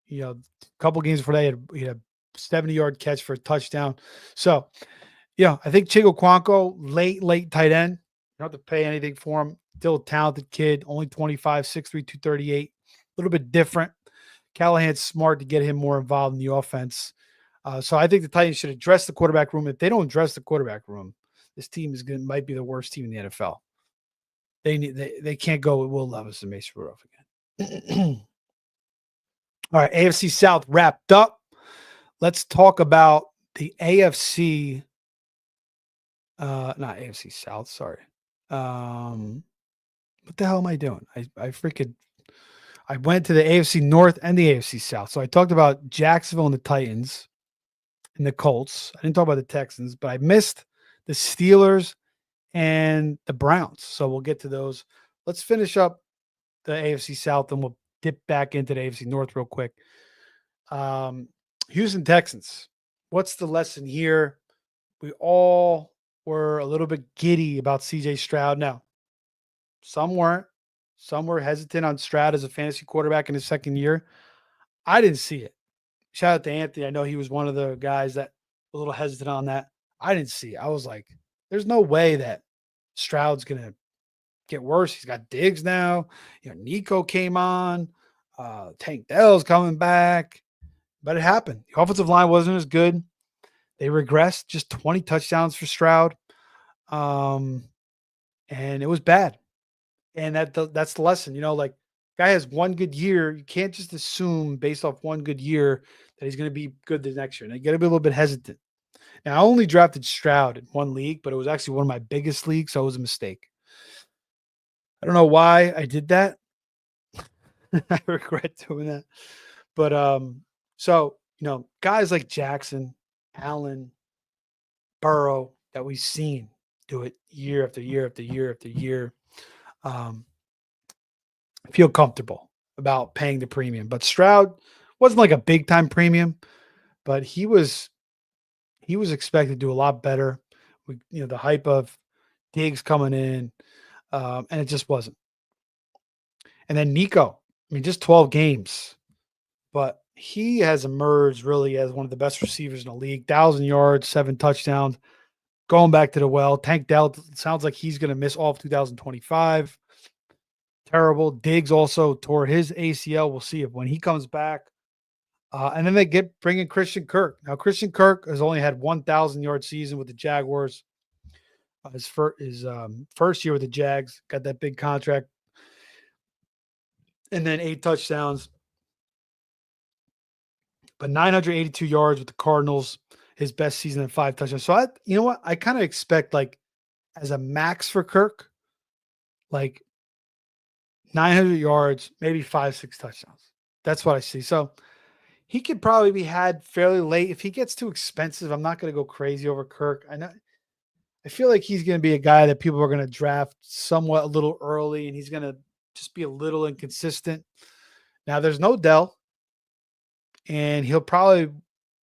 a couple games before that, he had a 70-yard catch for a touchdown. So, I think Chigo Quanco, late tight end. You don't have to pay anything for him. Still a talented kid, only 25, 6'3", 238. A little bit different. Callahan's smart to get him more involved in the offense. So I think the Titans should address the quarterback room. If they don't address the quarterback room, this team might be the worst team in the NFL. They can't go with Will Levis and Mason Rudolph again. All right, AFC South wrapped up. Let's talk about the AFC. Not AFC South. Sorry. What the hell am I doing? I went to the AFC North and the AFC South. So I talked about Jacksonville and the Titans and the Colts. I didn't talk about the Texans, but I missed the Steelers and the Browns. So we'll get to those. Let's finish up the AFC South and we'll dip back into the AFC North real quick. Houston Texans. What's the lesson here? We all were a little bit giddy about CJ Stroud. Now, some weren't. Some were hesitant on Stroud as a fantasy quarterback in his second year. I didn't see it. Shout out to Anthony. I know he was one of the guys that was a little hesitant on that. I didn't see it. I was like, there's no way that Stroud's going to get worse. He's got Diggs now. Nico came on. Tank Dell's coming back. But it happened. The offensive line wasn't as good. They regressed. Just 20 touchdowns for Stroud. And it was bad. And that's the lesson. Guy has one good year. You can't just assume based off one good year that he's going to be good the next year. And you got to be a little bit hesitant. Now, I only drafted Stroud in one league, but it was actually one of my biggest leagues, so it was a mistake. I don't know why I did that. I regret doing that. But so guys like Jackson, Allen, Burrow that we've seen do it year after year after year after year. Feel comfortable about paying the premium. But Stroud wasn't like a big time premium, but he was expected to do a lot better. The hype of Diggs coming in, and it just wasn't. And then Nico, just 12 games, but he has emerged really as one of the best receivers in the league. 1,000 yards, 7 touchdowns, going back to the well. Tank Dell sounds like he's going to miss all of 2025. Terrible. Diggs also tore his ACL. We'll see if when he comes back. And then they bring in Christian Kirk. Now, Christian Kirk has only had 1,000-yard season with the Jaguars. His first year with the Jags, got that big contract. And then 8 touchdowns. But 982 yards with the Cardinals, his best season and 5 touchdowns. So, you know what? I kind of expect, as a max for Kirk, 900 yards, maybe 5-6 touchdowns. That's what I see. So he could probably be had fairly late. If he gets too expensive, I'm not going to go crazy over Kirk. I feel like he's going to be a guy that people are going to draft somewhat a little early, and he's going to just be a little inconsistent. Now, there's no Dell, and he'll probably,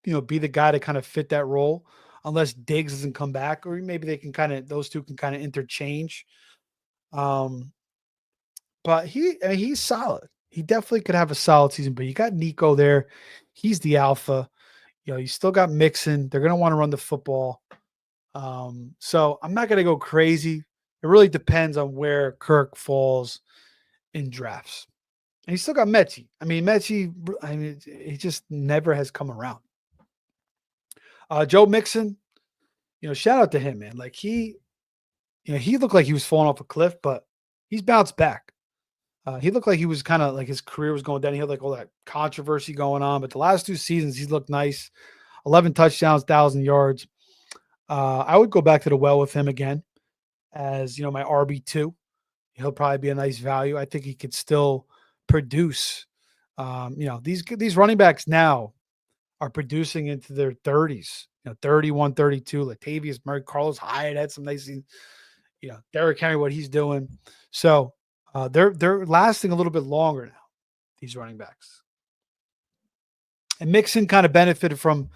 be the guy to kind of fit that role unless Diggs doesn't come back, or maybe those two can kind of interchange. But he's solid. He definitely could have a solid season, but you got Nico there. He's the alpha. You still got Mixon. They're going to want to run the football. So I'm not going to go crazy. It really depends on where Kirk falls in drafts. And he's still got Mechie. I mean, Mechie, I mean, he just never has come around. Joe Mixon, shout out to him, man. Like he looked like he was falling off a cliff, but he's bounced back. He looked like he was kind of like his career was going down. He had like all that controversy going on, but the last 2 seasons he's looked nice. 11 touchdowns, 1,000 yards. I would go back to the well with him again as my RB2. He'll probably be a nice value. I think he could still produce. These running backs now are producing into their 30s. 31, 32. Latavius Murray, Carlos Hyde had some nice. Derrick Henry, what he's doing. So they're lasting a little bit longer now. These running backs. And Mixon kind of benefited from,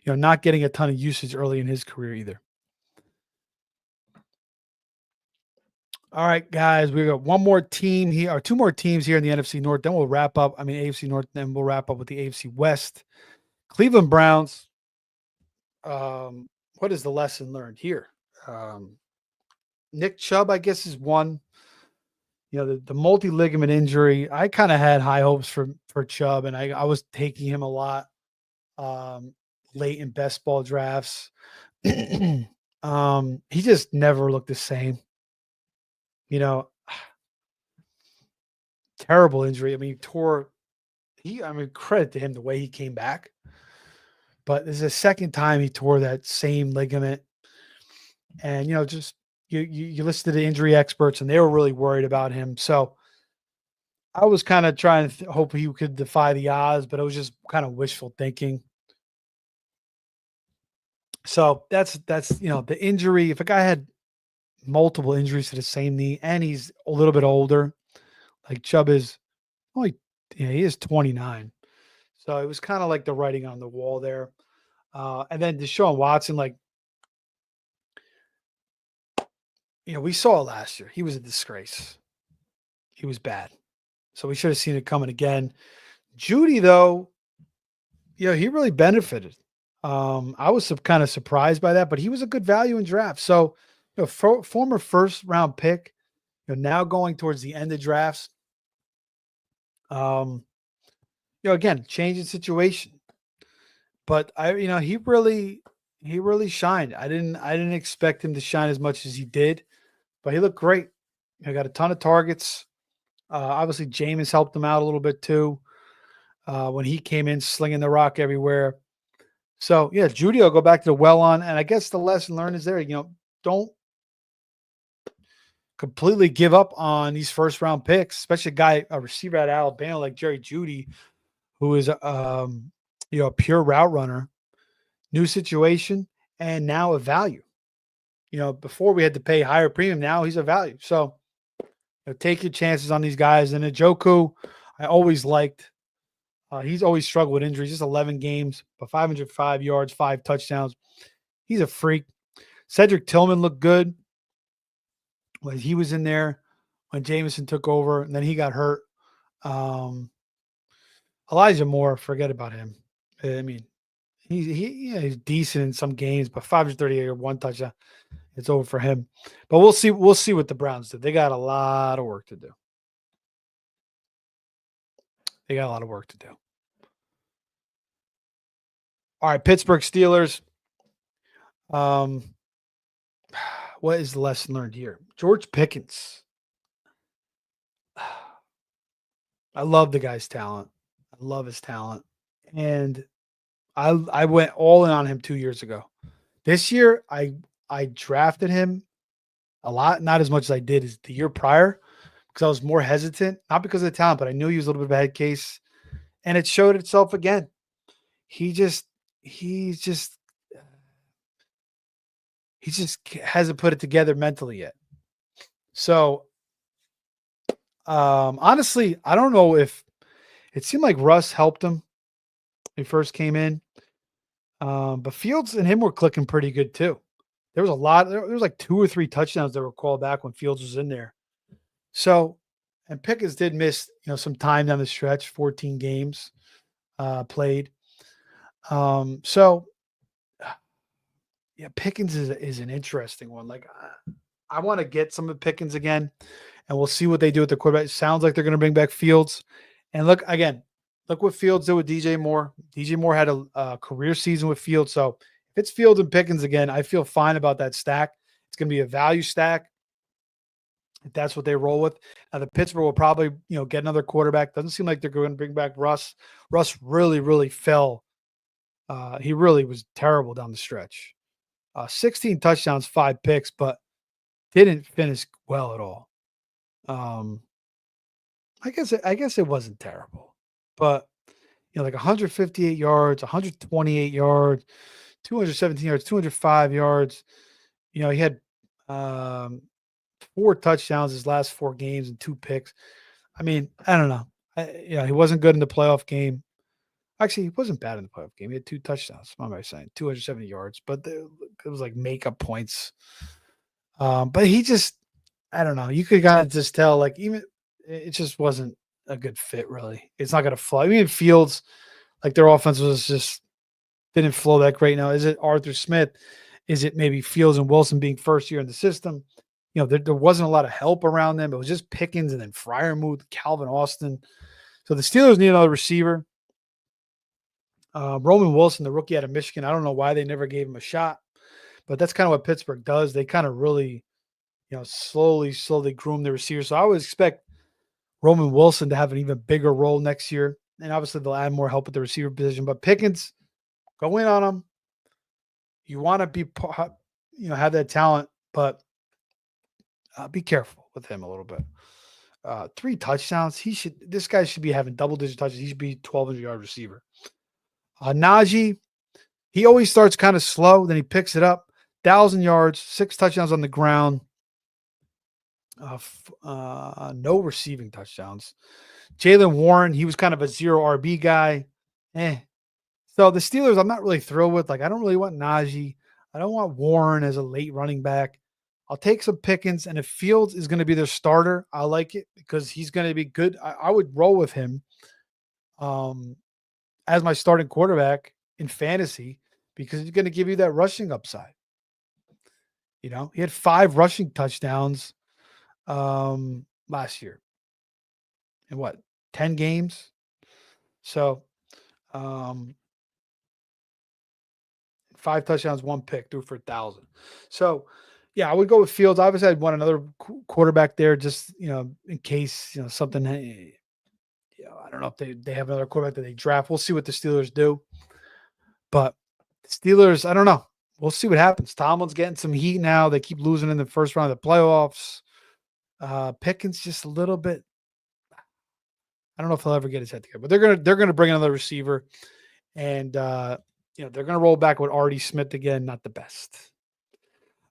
not getting a ton of usage early in his career either. All right, guys, we got one more team here, or two more teams here in the NFC North. Then we'll wrap up. AFC North. Then we'll wrap up with the AFC West. Cleveland Browns. What is the lesson learned here? Nick Chubb, I guess, is one. The multi-ligament injury. I kind of had high hopes for Chubb, and I was taking him a lot late in best ball drafts. He just never looked the same. Terrible injury. Credit to him the way he came back. But this is the second time he tore that same ligament. And, just you listen to the injury experts and they were really worried about him. So I was kind of trying to hope he could defy the odds, but it was just kind of wishful thinking. So that's the injury. If a guy had multiple injuries to the same knee and he's a little bit older, like Chubb is he is 29. So it was kind of like the writing on the wall there. And then Deshaun Watson, we saw it last year. He was a disgrace. He was bad. So we should have seen it coming again. Judy, though, he really benefited. I was kind of surprised by that, but he was a good value in draft. So, former first round pick, now going towards the end of drafts. Again, changing situation. But he really shined. I didn't expect him to shine as much as he did, but he looked great. He got a ton of targets. Obviously, Jameis helped him out a little bit too when he came in slinging the rock everywhere. So yeah, Judy will go back to the well on, and I guess the lesson learned is there. Don't completely give up on these first round picks, especially a receiver at Alabama like Jerry Judy, who is a pure route runner. New situation, and now a value. Before we had to pay higher premium, now he's a value. So take your chances on these guys. And Njoku, I always liked. He's always struggled with injuries, just 11 games, but 505 yards, 5 touchdowns. He's a freak. Cedric Tillman looked good when he was in there, when Jameson took over, and then he got hurt. Elijah Moore, forget about him. He's decent in some games, but 538 or 1 touchdown, it's over for him. But we'll see. We'll see what the Browns do. They got a lot of work to do. All right, Pittsburgh Steelers. What is the lesson learned here? George Pickens. I love the guy's talent. I love his talent. And I went all in on him 2 years ago. This year, I drafted him a lot, not as much as I did as the year prior, because I was more hesitant, not because of the talent, but I knew he was a little bit of a head case, and it showed itself again. He just hasn't put it together mentally yet. So, honestly, I don't know if it seemed like Russ helped him when he first came in. But Fields and him were clicking pretty good too. There was like 2 or 3 touchdowns that were called back when Fields was in there. So, and Pickens did miss, some time down the stretch, 14 games played. So, Yeah, Pickens is an interesting one. Like I want to get some of Pickens again, and we'll see what they do with the quarterback. It sounds like they're going to bring back Fields, and look again. Look what Fields did with DJ Moore. DJ Moore had a career season with Fields, so if it's Fields and Pickens again, I feel fine about that stack. It's going to be a value stack if that's what they roll with. Now the Pittsburgh will probably get another quarterback. Doesn't seem like they're going to bring back Russ. Russ really fell. He really was terrible down the stretch. 16 touchdowns, 5 picks, but didn't finish well at all. Um, I guess it wasn't terrible, but like 158 yards, 128 yards, 217 yards, 205 yards. He had um, 4 touchdowns his last 4 games and 2 picks. I mean, I don't know. He wasn't good in the playoff game. Actually, he wasn't bad in the playoff game. He had 2 touchdowns. What am I saying? 270 yards, but it was like makeup points. But he just, I don't know. You could kind of just tell, like, even it just wasn't a good fit, really. It's not going to flow. I mean, Fields, like, their offense was just didn't flow that great. Now, is it Arthur Smith? Is it maybe Fields and Wilson being first year in the system? There wasn't a lot of help around them. It was just Pickens and then Freiermuth, Calvin Austin. So the Steelers need another receiver. Roman Wilson, the rookie out of Michigan, I don't know why they never gave him a shot, but that's kind of what Pittsburgh does. They kind of really, slowly groom the receivers. So I would expect Roman Wilson to have an even bigger role next year. And obviously they'll add more help at the receiver position. But Pickens, go in on him. You want to be, have that talent, but be careful with him a little bit. 3 touchdowns. This guy should be having double-digit touches. He should be 1,200-yard receiver. Najee, he always starts kind of slow, then he picks it up. 1,000 yards, 6 touchdowns on the ground. No receiving touchdowns. Jalen Warren, he was kind of a 0 RB guy. So the Steelers, I'm not really thrilled with. Like, I don't really want Najee. I don't want Warren as a late running back. I'll take some Pickens, and if Fields is going to be their starter, I like it because he's going to be good. I would roll with him as my starting quarterback in fantasy because he's going to give you that rushing upside. He had 5 rushing touchdowns last year in 10 games. So 5 touchdowns, 1 pick, threw for 1,000. So yeah, I would go with Fields. Obviously, I'd want another quarterback there just, in case, something, I don't know if they have another quarterback that they draft. We'll see what the Steelers do. But Steelers, I don't know. We'll see what happens. Tomlin's getting some heat now. They keep losing in the first round of the playoffs. Pickens just a little bit. I don't know if he'll ever get his head together, but they're gonna bring another receiver, and they're gonna roll back with Artie Smith again. Not the best.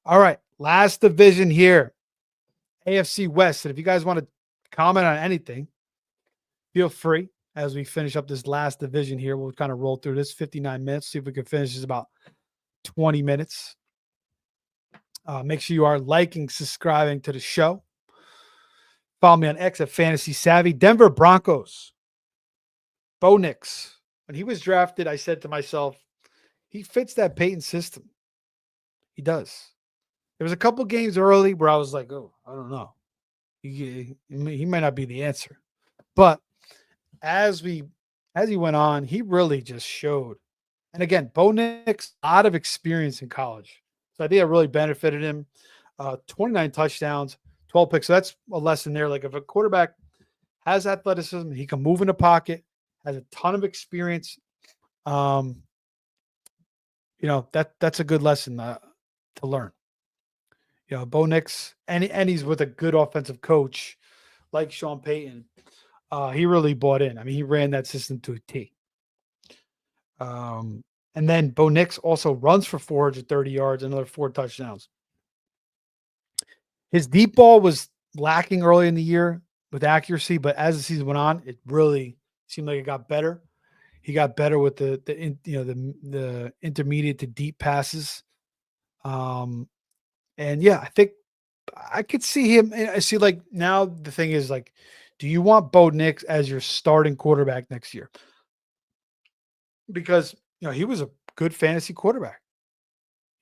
All right, last division here, AFC West. And if you guys want to comment on anything, feel free. As we finish up this last division here, we'll kind of roll through this 59 minutes. See if we can finish this about 20 minutes. Make sure you are liking, subscribing to the show. Follow me on X at Fantasy Savvy. Denver Broncos. Bo Nix. When he was drafted, I said to myself, he fits that Peyton system. He does. There was a couple games early where I was like, oh, I don't know. He might not be the answer. But as he went on, he really just showed. And again, Bo Nix, a lot of experience in college. So I think it really benefited him. 29 touchdowns, 12 picks. So that's a lesson there. Like if a quarterback has athleticism, he can move in the pocket, has a ton of experience. That's a good lesson to learn. Bo Nix, and he's with a good offensive coach like Sean Payton. He really bought in. I mean, he ran that system to a T. And then Bo Nix also runs for 430 yards, another 4 touchdowns. His deep ball was lacking early in the year with accuracy, but as the season went on, it really seemed like it got better. He got better with the intermediate to deep passes. And yeah, I think I could see him. I see, like, now the thing is, like, do you want Bo Nix as your starting quarterback next year? Because, he was a good fantasy quarterback.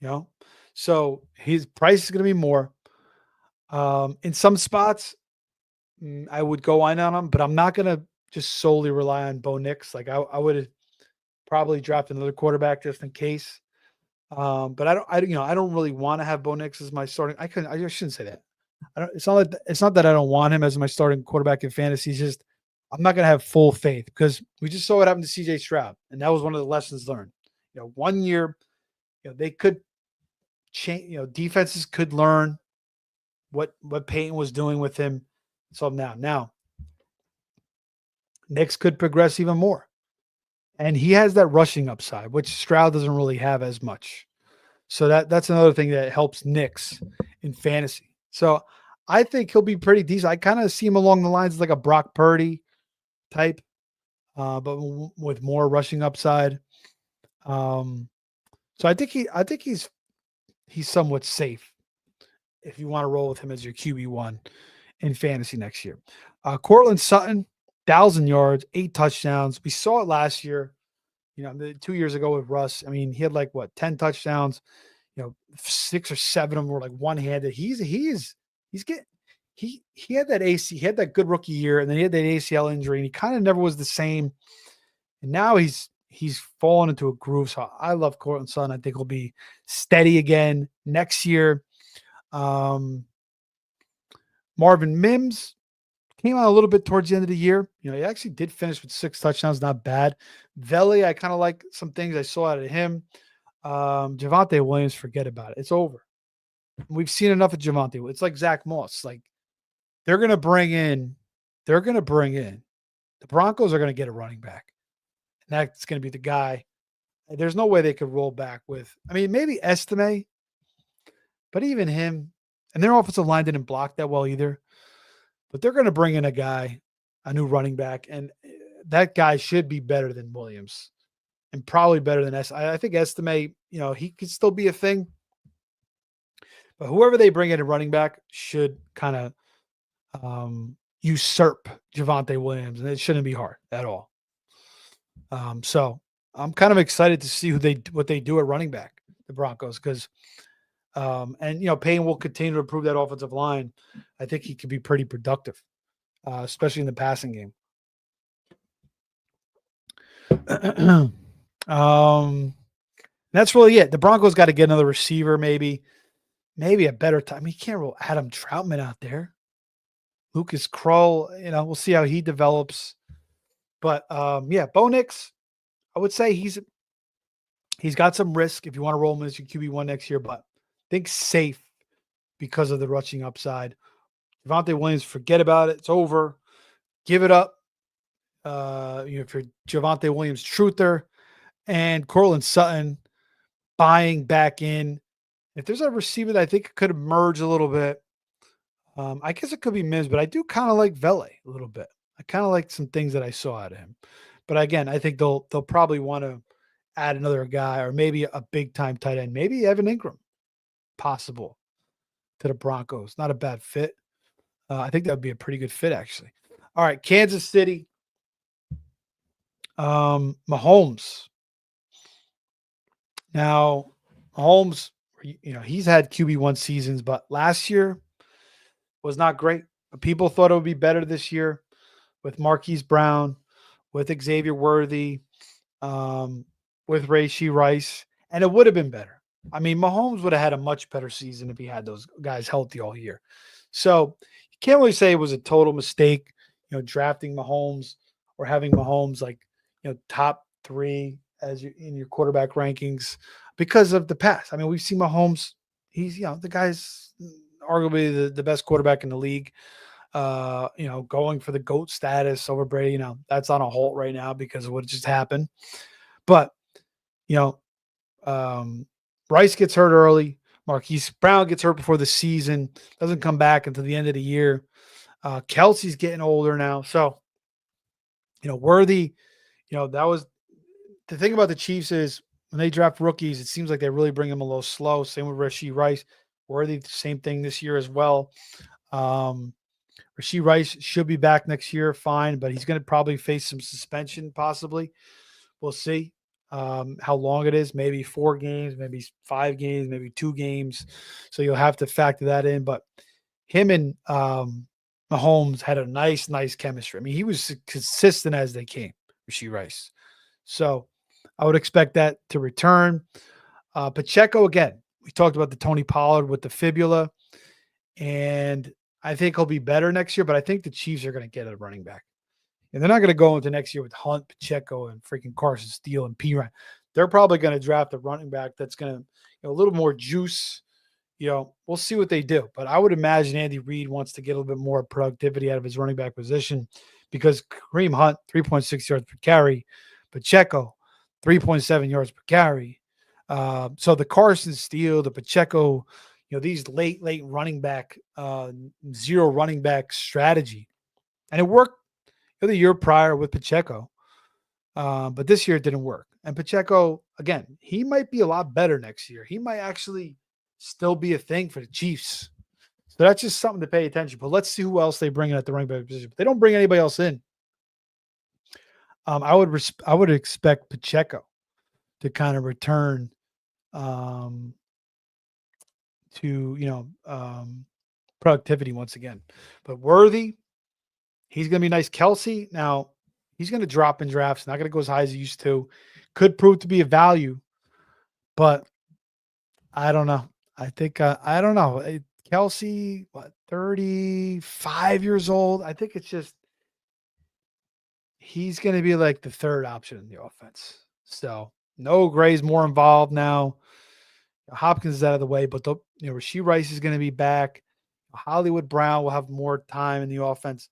you know. So his price is going to be more. In some spots, I would go in on him, but I'm not going to just solely rely on Bo Nix. Like I would probably draft another quarterback just in case. But I don't really want to have Bo Nix as my starting. I just shouldn't say that. It's not that I don't want him as my starting quarterback in fantasy. It's just I'm not going to have full faith because we just saw what happened to CJ Stroud, and that was one of the lessons learned. 1 year, they could change. Defenses could learn what Peyton was doing with him. So now Nix could progress even more, and he has that rushing upside, which Stroud doesn't really have as much. So that's another thing that helps Nix in fantasy. So I think he'll be pretty decent. I kind of see him along the lines of like a Brock Purdy type, but with more rushing upside. So I think he's somewhat safe if you want to roll with him as your QB1 in fantasy next year. Cortland Sutton, 1,000 yards, 8 touchdowns. We saw it last year. 2 years ago with Russ. I mean, he had 10 touchdowns. 6 or 7 of them were like one-handed. He had that AC, he had that good rookie year, and then he had that ACL injury, and he kind of never was the same. And now he's fallen into a groove. So I love Cortland Sutton. I think he'll be steady again next year. Marvin Mims came out a little bit towards the end of the year. He actually did finish with 6 touchdowns, not bad. Veli, I kind of like some things I saw out of him. Javonte Williams, forget about it. It's over. We've seen enough of Javonte. It's like Zach Moss. Like they're going to bring in. The Broncos are going to get a running back. And that's going to be the guy. There's no way they could roll back with. I mean, maybe Estime, but even him, and their offensive line didn't block that well either. But they're going to bring in a new running back, and that guy should be better than Williams, and probably better than I think Estime. He could still be a thing, but whoever they bring in a running back should kind of usurp Javonte Williams, and it shouldn't be hard at all. So I'm kind of excited to see what they do at running back, the Broncos, because Payne will continue to improve that offensive line. I think he could be pretty productive, especially in the passing game. That's really it. The Broncos got to get another receiver, maybe a better time. I mean, you can't roll Adam Troutman out there. Lucas Krull, we'll see how he develops. But Bo Nix, I would say he's got some risk if you want to roll him as your QB1 next year, but think safe because of the rushing upside. Javonte Williams, forget about it. It's over. Give it up. If you're Javonte Williams truther, and Cortland Sutton buying back in. If there's a receiver that I think could emerge a little bit, I guess it could be Mims, but I do kind of like Vele a little bit. I kind of like some things that I saw out of him. But again, I think they'll probably want to add another guy or maybe a big time tight end, maybe Evan Ingram, possible to the Broncos. Not a bad fit. I think that would be a pretty good fit, actually. All right, Kansas City. Mahomes. Now, Mahomes, he's had QB1 seasons, but last year was not great. People thought it would be better this year with Marquise Brown, with Xavier Worthy, with Rashee Rice, and it would have been better. I mean, Mahomes would have had a much better season if he had those guys healthy all year. So you can't really say it was a total mistake, drafting Mahomes or having Mahomes top 3 in your quarterback rankings because of the past. I mean, we've seen Mahomes. He's, the guy's arguably the best quarterback in the league. Going for the GOAT status over Brady. That's on a halt right now because of what just happened. But, Rice gets hurt early. Marquise Brown gets hurt before the season. Doesn't come back until the end of the year. Kelsey's getting older now. So, Worthy, that was the thing about the Chiefs is when they draft rookies, it seems like they really bring them a little slow. Same with Rashee Rice. Worthy, same thing this year as well. Rashee Rice should be back next year, fine, but he's going to probably face some suspension, possibly. We'll see. how long it is, maybe 4 games, maybe 5 games, maybe 2 games. So you'll have to factor that in. But him and Mahomes had a nice chemistry. I mean, he was consistent as they came, Rasheed Rice. So I would expect that to return. Pacheco, again, we talked about the Tony Pollard with the fibula, and I think he'll be better next year, but I think the Chiefs are going to get a running back. And they're not going to go into next year with Hunt, Pacheco, and freaking Carson Steele and P. Ryan. They're probably going to draft a running back that's going to, a little more juice. We'll see what they do. But I would imagine Andy Reid wants to get a little bit more productivity out of his running back position because Kareem Hunt, 3.6 yards per carry, Pacheco, 3.7 yards per carry. So the Carson Steele, the Pacheco, these late running back, zero running back strategy. And it worked the year prior with Pacheco. But this year it didn't work. And Pacheco, again, he might be a lot better next year. He might actually still be a thing for the Chiefs. So that's just something to pay attention. But let's see who else they bring in at the running back position. If they don't bring anybody else in, I would expect Pacheco to kind of return to productivity once again. But Worthy, he's going to be nice. Kelsey, now he's going to drop in drafts. Not going to go as high as he used to. Could prove to be a value, but I don't know. I think I don't know. Kelsey, 35 years old. I think it's just he's going to be like the third option in the offense. So no Gray's more involved now. Hopkins is out of the way, but Rasheed Rice is going to be back. Hollywood Brown will have more time in the offense.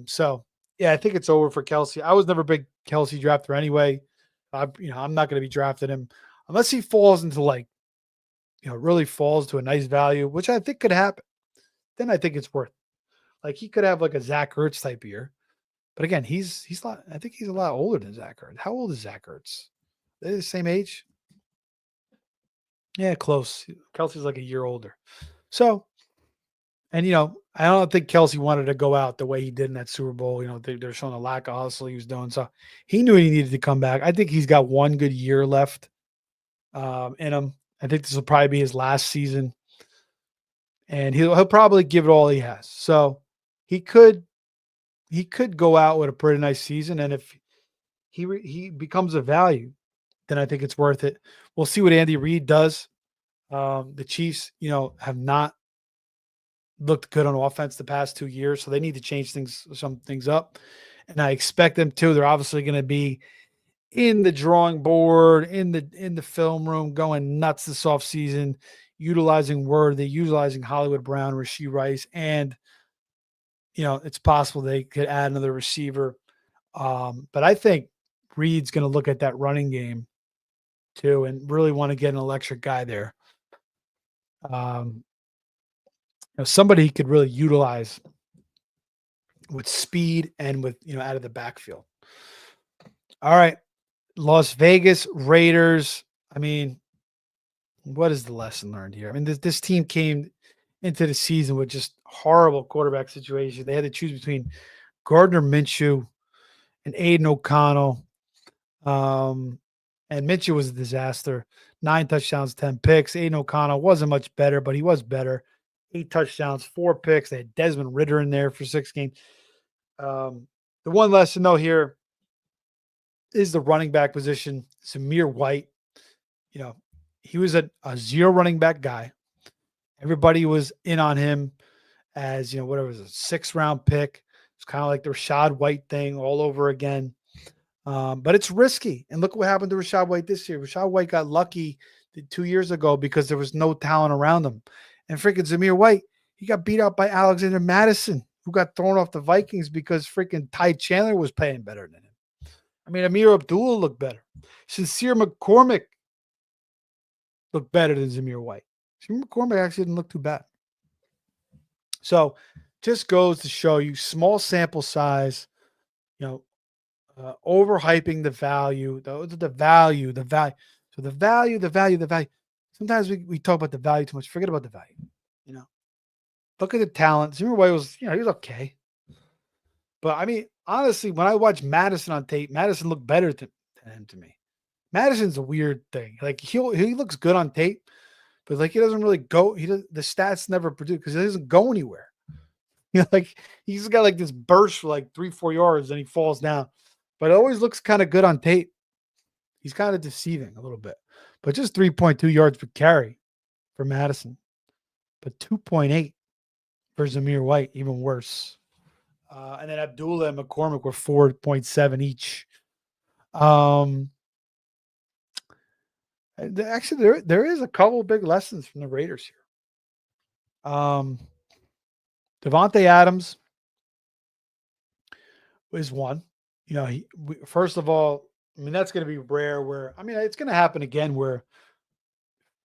So yeah, I think it's over for Kelsey. I was never a big Kelsey drafter anyway. I'm not going to be drafting him unless he falls into really falls to a nice value, which I think could happen. Then I think it's worth it. He could have a Zach Ertz type year. But again, he's I think he's a lot older than Zach Ertz. How old is Zach Ertz? They're the same age? Yeah, close. Kelsey's like a year older. So, and I don't think Kelsey wanted to go out the way he did in that Super Bowl. They're showing a lack of hustle he was doing. So he knew he needed to come back. I think he's got one good year left in him. I think this will probably be his last season. And he'll probably give it all he has. So he could go out with a pretty nice season. And if he becomes a value, then I think it's worth it. We'll see what Andy Reid does. The Chiefs, have not looked good on offense the past 2 years, so they need to change some things up. And I expect them to. They're obviously going to be in the drawing board, in the film room, going nuts this offseason, utilizing Worthy, utilizing Hollywood Brown, Rasheed Rice, and it's possible they could add another receiver. But I think Reed's going to look at that running game too and really want to get an electric guy there. Somebody he could really utilize with speed and with out of the backfield. All right, Las Vegas Raiders. I mean, what is the lesson learned here? I mean, this team came into the season with just horrible quarterback situation. They had to choose between Gardner Minshew and Aiden O'Connell. And Minshew was a disaster. 9 touchdowns, 10 picks. Aiden O'Connell wasn't much better, but he was better. 8 touchdowns, 4 picks. They had Desmond Ridder in there for 6 games. The one lesson, though, here is the running back position. Zamir White, he was a zero running back guy. Everybody was in on him as, whatever it was, a 6th-round pick. It's kind of like the Rashad White thing all over again. But it's risky. And look what happened to Rashad White this year. Rashad White got lucky 2 years ago because there was no talent around him. And freaking Zamir White, he got beat out by Alexander Madison, who got thrown off the Vikings because freaking Ty Chandler was playing better than him. I mean, Amir Abdullah looked better. Sincere McCormick looked better than Zamir White. Zamir McCormick actually didn't look too bad. So just goes to show you small sample size, overhyping the value, the value. So the value. Sometimes we talk about the value too much. Forget about the value. Look at the talent. Zamir White was, he was okay. But I mean, honestly, when I watched Madison on tape, Madison looked better than him to me. Madison's a weird thing. Like he looks good on tape, but like he doesn't really go. The stats never produce because he doesn't go anywhere. Like he's got like this burst for like 3-4 yards, and he falls down. But it always looks kind of good on tape. He's kind of deceiving a little bit, but just 3.2 yards per carry for Madison, but 2.8 for Zamir White, even worse. And then Abdullah and McCormick were 4.7 each. Actually, there is a couple big lessons from the Raiders here. Devontae Adams is one. First of all, I mean, that's going to be rare it's going to happen again where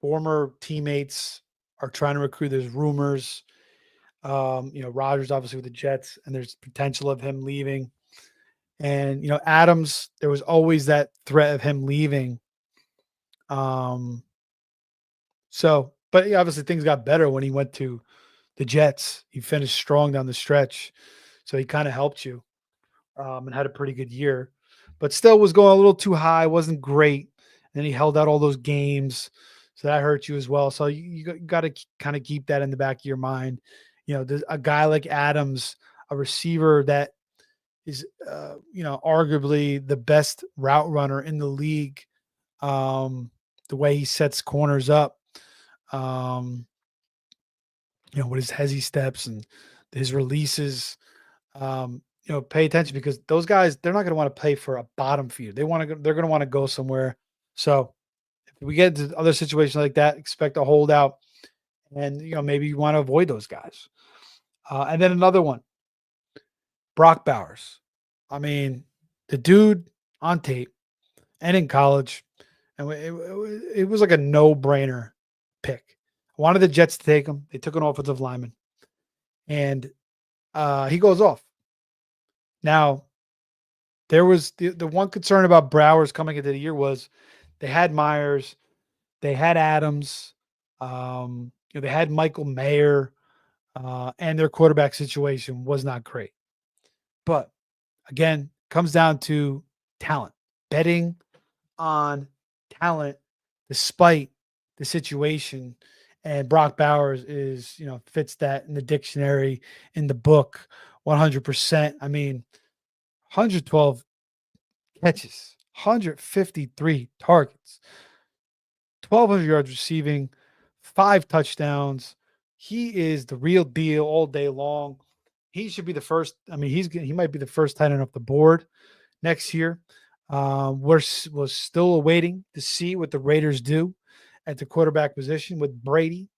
former teammates are trying to recruit. There's rumors. Rodgers obviously with the Jets, and there's potential of him leaving. And, Adams, there was always that threat of him leaving. But obviously things got better when he went to the Jets. He finished strong down the stretch. So he kind of helped you and had a pretty good year, but still was going a little too high, wasn't great. And then he held out all those games. So that hurt you as well. So you got to kind of keep that in the back of your mind. A guy like Adams, a receiver that is, arguably the best route runner in the league. The way he sets corners up, with his hezzy steps and his releases, pay attention because those guys, they're not going to want to play for a bottom feeder. They're going to want to go somewhere. So if we get into other situations like that, expect a holdout, and, maybe you want to avoid those guys. And then another one, Brock Bowers. I mean, the dude on tape and in college, and it was like a no-brainer pick. I wanted the Jets to take him. They took an offensive lineman, and he goes off. Now, there was the one concern about Bowers coming into the year was they had Myers, they had Adams, they had Michael Mayer, and their quarterback situation was not great. But again, comes down to talent, betting on talent despite the situation. And Brock Bowers is, fits that in the dictionary, in the book, 100%. I mean, 112 catches, 153 targets, 1,200 yards receiving, 5 touchdowns. He is the real deal all day long. He should be the first. I mean, he might be the first tight end off the board next year. We're still awaiting to see what the Raiders do at the quarterback position with Brady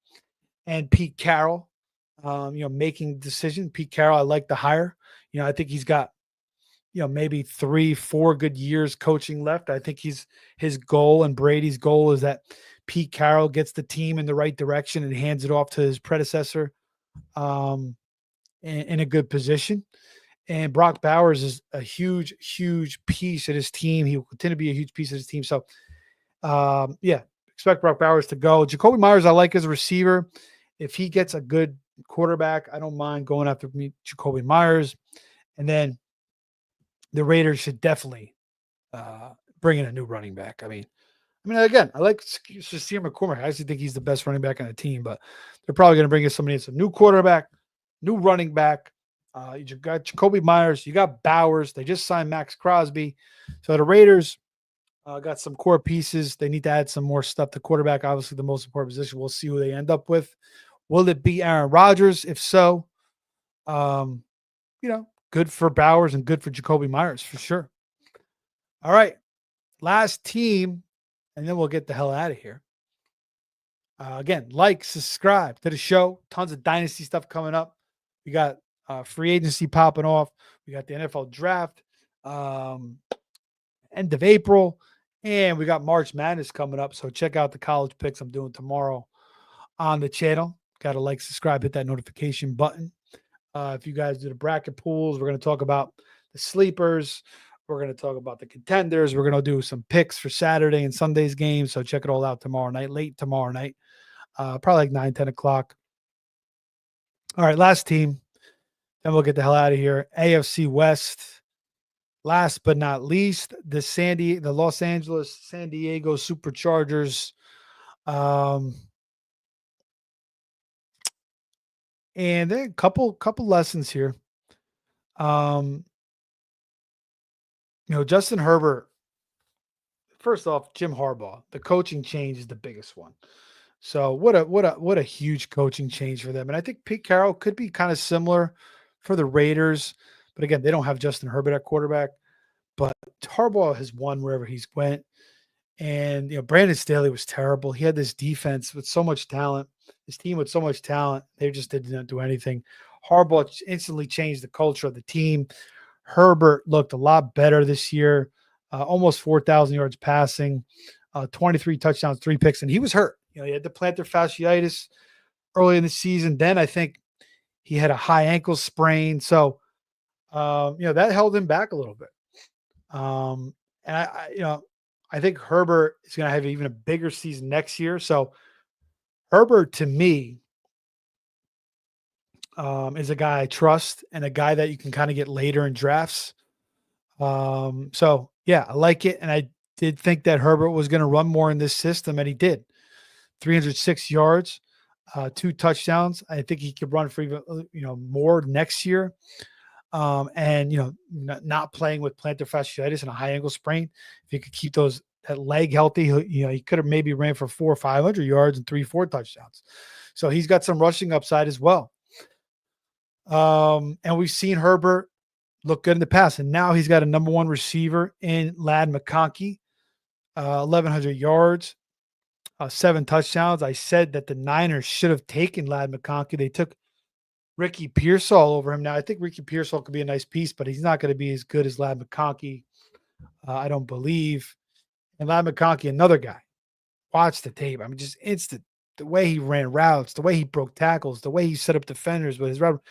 and Pete Carroll. Making decisions. Pete Carroll, I like the hire. I think he's got, maybe 3-4 good years coaching left. I think his goal and Brady's goal is that Pete Carroll gets the team in the right direction and hands it off to his predecessor in a good position. And Brock Bowers is a huge, huge piece of his team. He will continue to be a huge piece of his team. So, expect Brock Bowers to go. Jacoby Myers, I like as a receiver. If he gets a good quarterback, I don't mind going after Jacoby Myers. And then the Raiders should definitely bring in a new running back. I mean, again, I like Shazier McCormick. I actually think he's the best running back on the team, but they're probably going to bring in somebody that's a new quarterback, new running back. You got Jacoby Myers. You got Bowers. They just signed Max Crosby. So the Raiders got some core pieces. They need to add some more stuff to quarterback. Obviously, the most important position. We'll see who they end up with. Will it be Aaron Rodgers? If so, good for Bowers and good for Jacoby Myers for sure. All right. Last team, and then we'll get the hell out of here. Again, subscribe to the show. Tons of dynasty stuff coming up. We got free agency popping off. We got the NFL draft end of April, and we got March Madness coming up. So check out the college picks I'm doing tomorrow on the channel. Got to subscribe, hit that notification button. If you guys do the bracket pools, we're going to talk about the sleepers. We're going to talk about the contenders. We're going to do some picks for Saturday and Sunday's games. So check it all out tomorrow night, late tomorrow night, probably like 9, 10 o'clock. All right, last team. Then we'll get the hell out of here. AFC West. Last but not least, the Los Angeles San Diego Superchargers. Um, and then a couple lessons here. Um, Justin Herbert. First off, Jim Harbaugh. The coaching change is the biggest one. So what a huge coaching change for them. And I think Pete Carroll could be kind of similar for the Raiders, but again, they don't have Justin Herbert at quarterback. But Harbaugh has won wherever he's went. And Brandon Staley was terrible. He had this defense with so much talent, his team with so much talent. They just did not do anything. Harbaugh instantly changed the culture of the team. Herbert looked a lot better this year, almost 4,000 yards passing, 23 touchdowns, 3 picks, and he was hurt. He had the plantar fasciitis early in the season. Then I think he had a high ankle sprain. So, that held him back a little bit. And I think Herbert is going to have even a bigger season next year. So Herbert, to me, is a guy I trust and a guy that you can kind of get later in drafts. So yeah, I like it. And I did think that Herbert was going to run more in this system, and he did. 306 yards, 2 touchdowns. I think he could run for even more next year. And not playing with plantar fasciitis and a high ankle sprain, if he could keep that leg healthy, he could have maybe ran for 400 or 500 yards and 3-4 touchdowns. So he's got some rushing upside as well. And we've seen Herbert look good in the past, and now he's got a number one receiver in Ladd McConkey, 1,100 yards, 7 touchdowns. I said that the Niners should have taken Ladd McConkey. They took Ricky Pearsall over him. Now, I think Ricky Pearsall could be a nice piece, but he's not going to be as good as Ladd McConkey, I don't believe. And Ladd McConkey, another guy. Watch the tape. I mean, just instant. The way he ran routes, the way he broke tackles, the way he set up defenders with his route.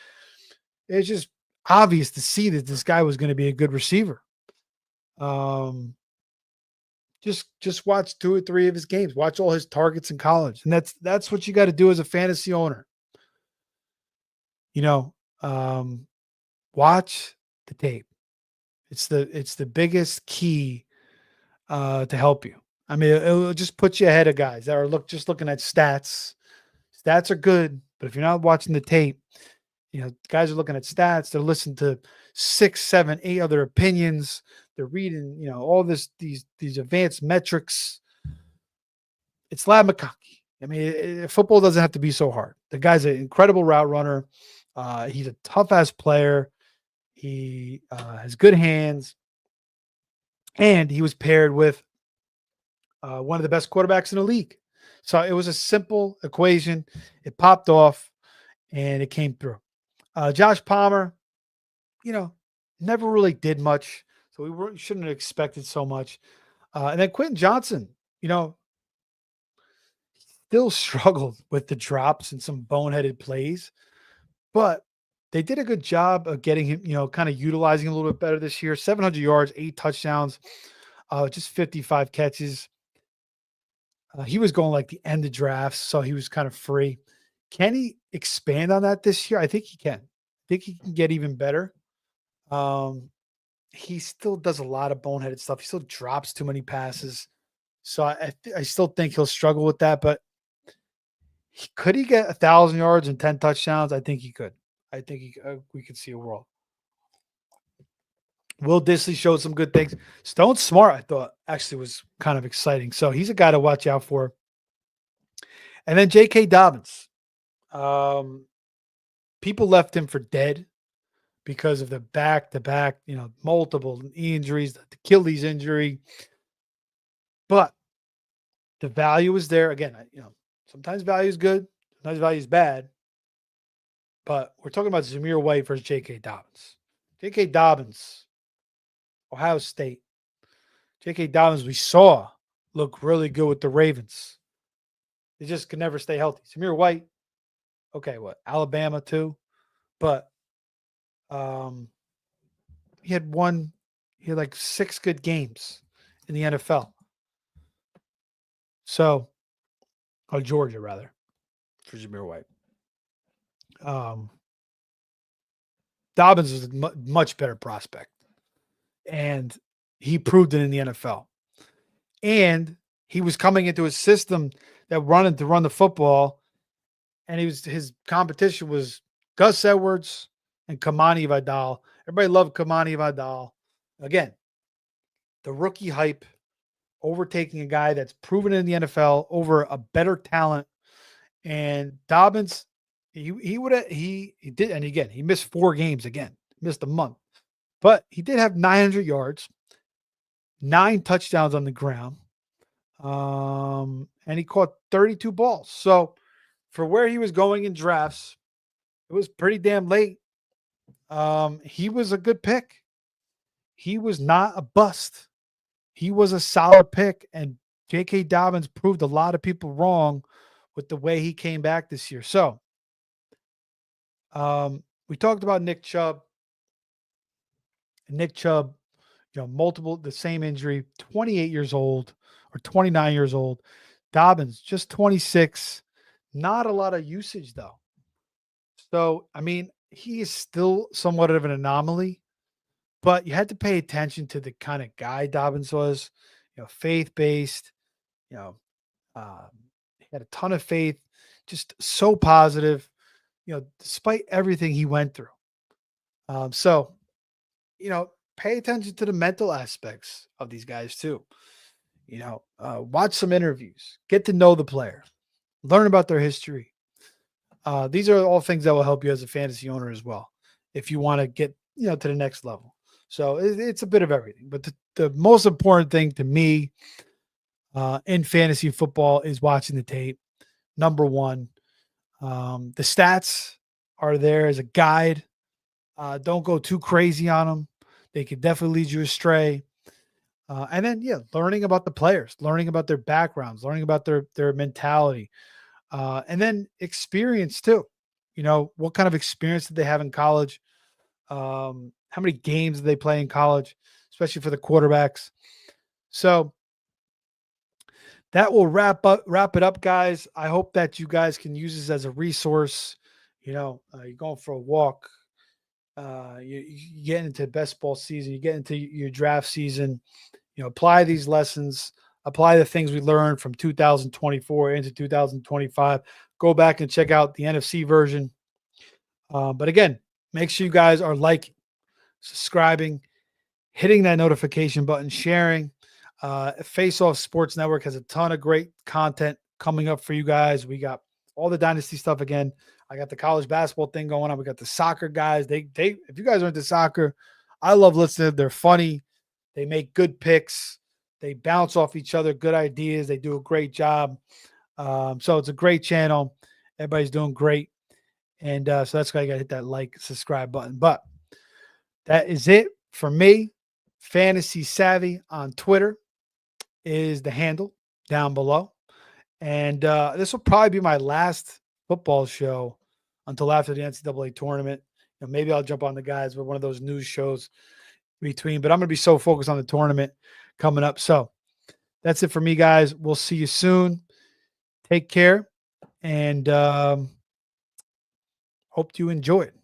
It's just obvious to see that this guy was going to be a good receiver. Just watch 2 or 3 of his games. Watch all his targets in college. And that's what you got to do as a fantasy owner. Watch the tape. It's the biggest key to help you. I mean, it'll just put you ahead of guys that are looking at stats. Stats are good, but if you're not watching the tape, guys are looking at stats. They're listening to 6, 7, 8 other opinions. They're reading, all these advanced metrics. It's Ladd McConkey. I mean, football doesn't have to be so hard. The guy's an incredible route runner. He's a tough-ass player. He has good hands. And he was paired with one of the best quarterbacks in the league. So it was a simple equation. It popped off, and it came through. Josh Palmer, never really did much. So we shouldn't have expected so much. And then Quentin Johnson, still struggled with the drops and some boneheaded plays. But they did a good job of getting him, kind of utilizing a little bit better this year. 700 yards, 8 touchdowns, just 55 catches. He was going like the end of drafts, so he was kind of free. Can he expand on that this year? I think he can. I think he can get even better. He still does a lot of boneheaded stuff. He still drops too many passes. So I still think he'll struggle with that. But could he get 1,000 yards and 10 touchdowns? I think he could. I think we could see a world. Will Disley showed some good things. Stone Smart, I thought, actually was kind of exciting. So he's a guy to watch out for. And then J.K. Dobbins. People left him for dead because of the back-to-back, multiple injuries, the Achilles injury. But the value is there. Again, sometimes value is good, sometimes value is bad. But we're talking about Zamir White versus J.K. Dobbins. J.K. Dobbins, Ohio State. J.K. Dobbins, we saw look really good with the Ravens. They just could never stay healthy. Zamir White, okay, what? Alabama too? But he had like 6 good games in the NFL. So, or Georgia rather, for Zamir White. Dobbins is a much better prospect. and he proved it in the NFL. And he was coming into a system that wanted to run the football, and his competition was Gus Edwards and Kamani Vidal. Everybody loved Kamani Vidal. Again, the rookie hype, overtaking a guy that's proven in the NFL over a better talent. And Dobbins, he did, and again, he missed 4 games again, missed a month. But he did have 900 yards, 9 touchdowns on the ground. And he caught 32 balls. So for where he was going in drafts, it was pretty damn late. He was a good pick. He was not a bust. He was a solid pick, and J.K. Dobbins proved a lot of people wrong with the way he came back this year. So, we talked about Nick Chubb. Nick Chubb, the same injury, 28 years old or 29 years old. Dobbins, just 26. Not a lot of usage, though. So, I mean, he is still somewhat of an anomaly, but you had to pay attention to the kind of guy Dobbins was, faith-based, you know, um, he had a ton of faith, just so positive, despite everything he went through. So, pay attention to the mental aspects of these guys too. Watch some interviews, get to know the player, learn about their history. These are all things that will help you as a fantasy owner as well, if you want to get to the next level. So it's a bit of everything, but the most important thing to me in fantasy football is watching the tape. Number one, the stats are there as a guide. Don't go too crazy on them. They could definitely lead you astray. And then, learning about the players, learning about their backgrounds, learning about their mentality, and then experience too. What kind of experience did they have in college? How many games did they play in college, especially for the quarterbacks? So that will wrap it up, guys. I hope that you guys can use this as a resource. You're going for a walk. You get into best ball season, you get into your draft season, apply these lessons, apply the things we learned from 2024 into 2025. Go back and check out the NFC version. But again, make sure you guys are liking, subscribing, hitting that notification button, sharing. Face Off Sports Network has a ton of great content coming up for you guys. We got all the dynasty stuff again. I got the college basketball thing going on. We got the soccer guys. They if you guys are into soccer, I love listening. They're funny. They make good picks. They bounce off each other, good ideas. They do a great job. So it's a great channel. Everybody's doing great. And so that's why you got to hit that like, subscribe button. But that is it for me. Fantasy Savvy on Twitter is the handle down below. And this will probably be my last football show until after the NCAA tournament. Maybe I'll jump on the guys with one of those news shows between, but I'm going to be so focused on the tournament coming up. So that's it for me, guys. We'll see you soon. Take care, and hope you enjoy it.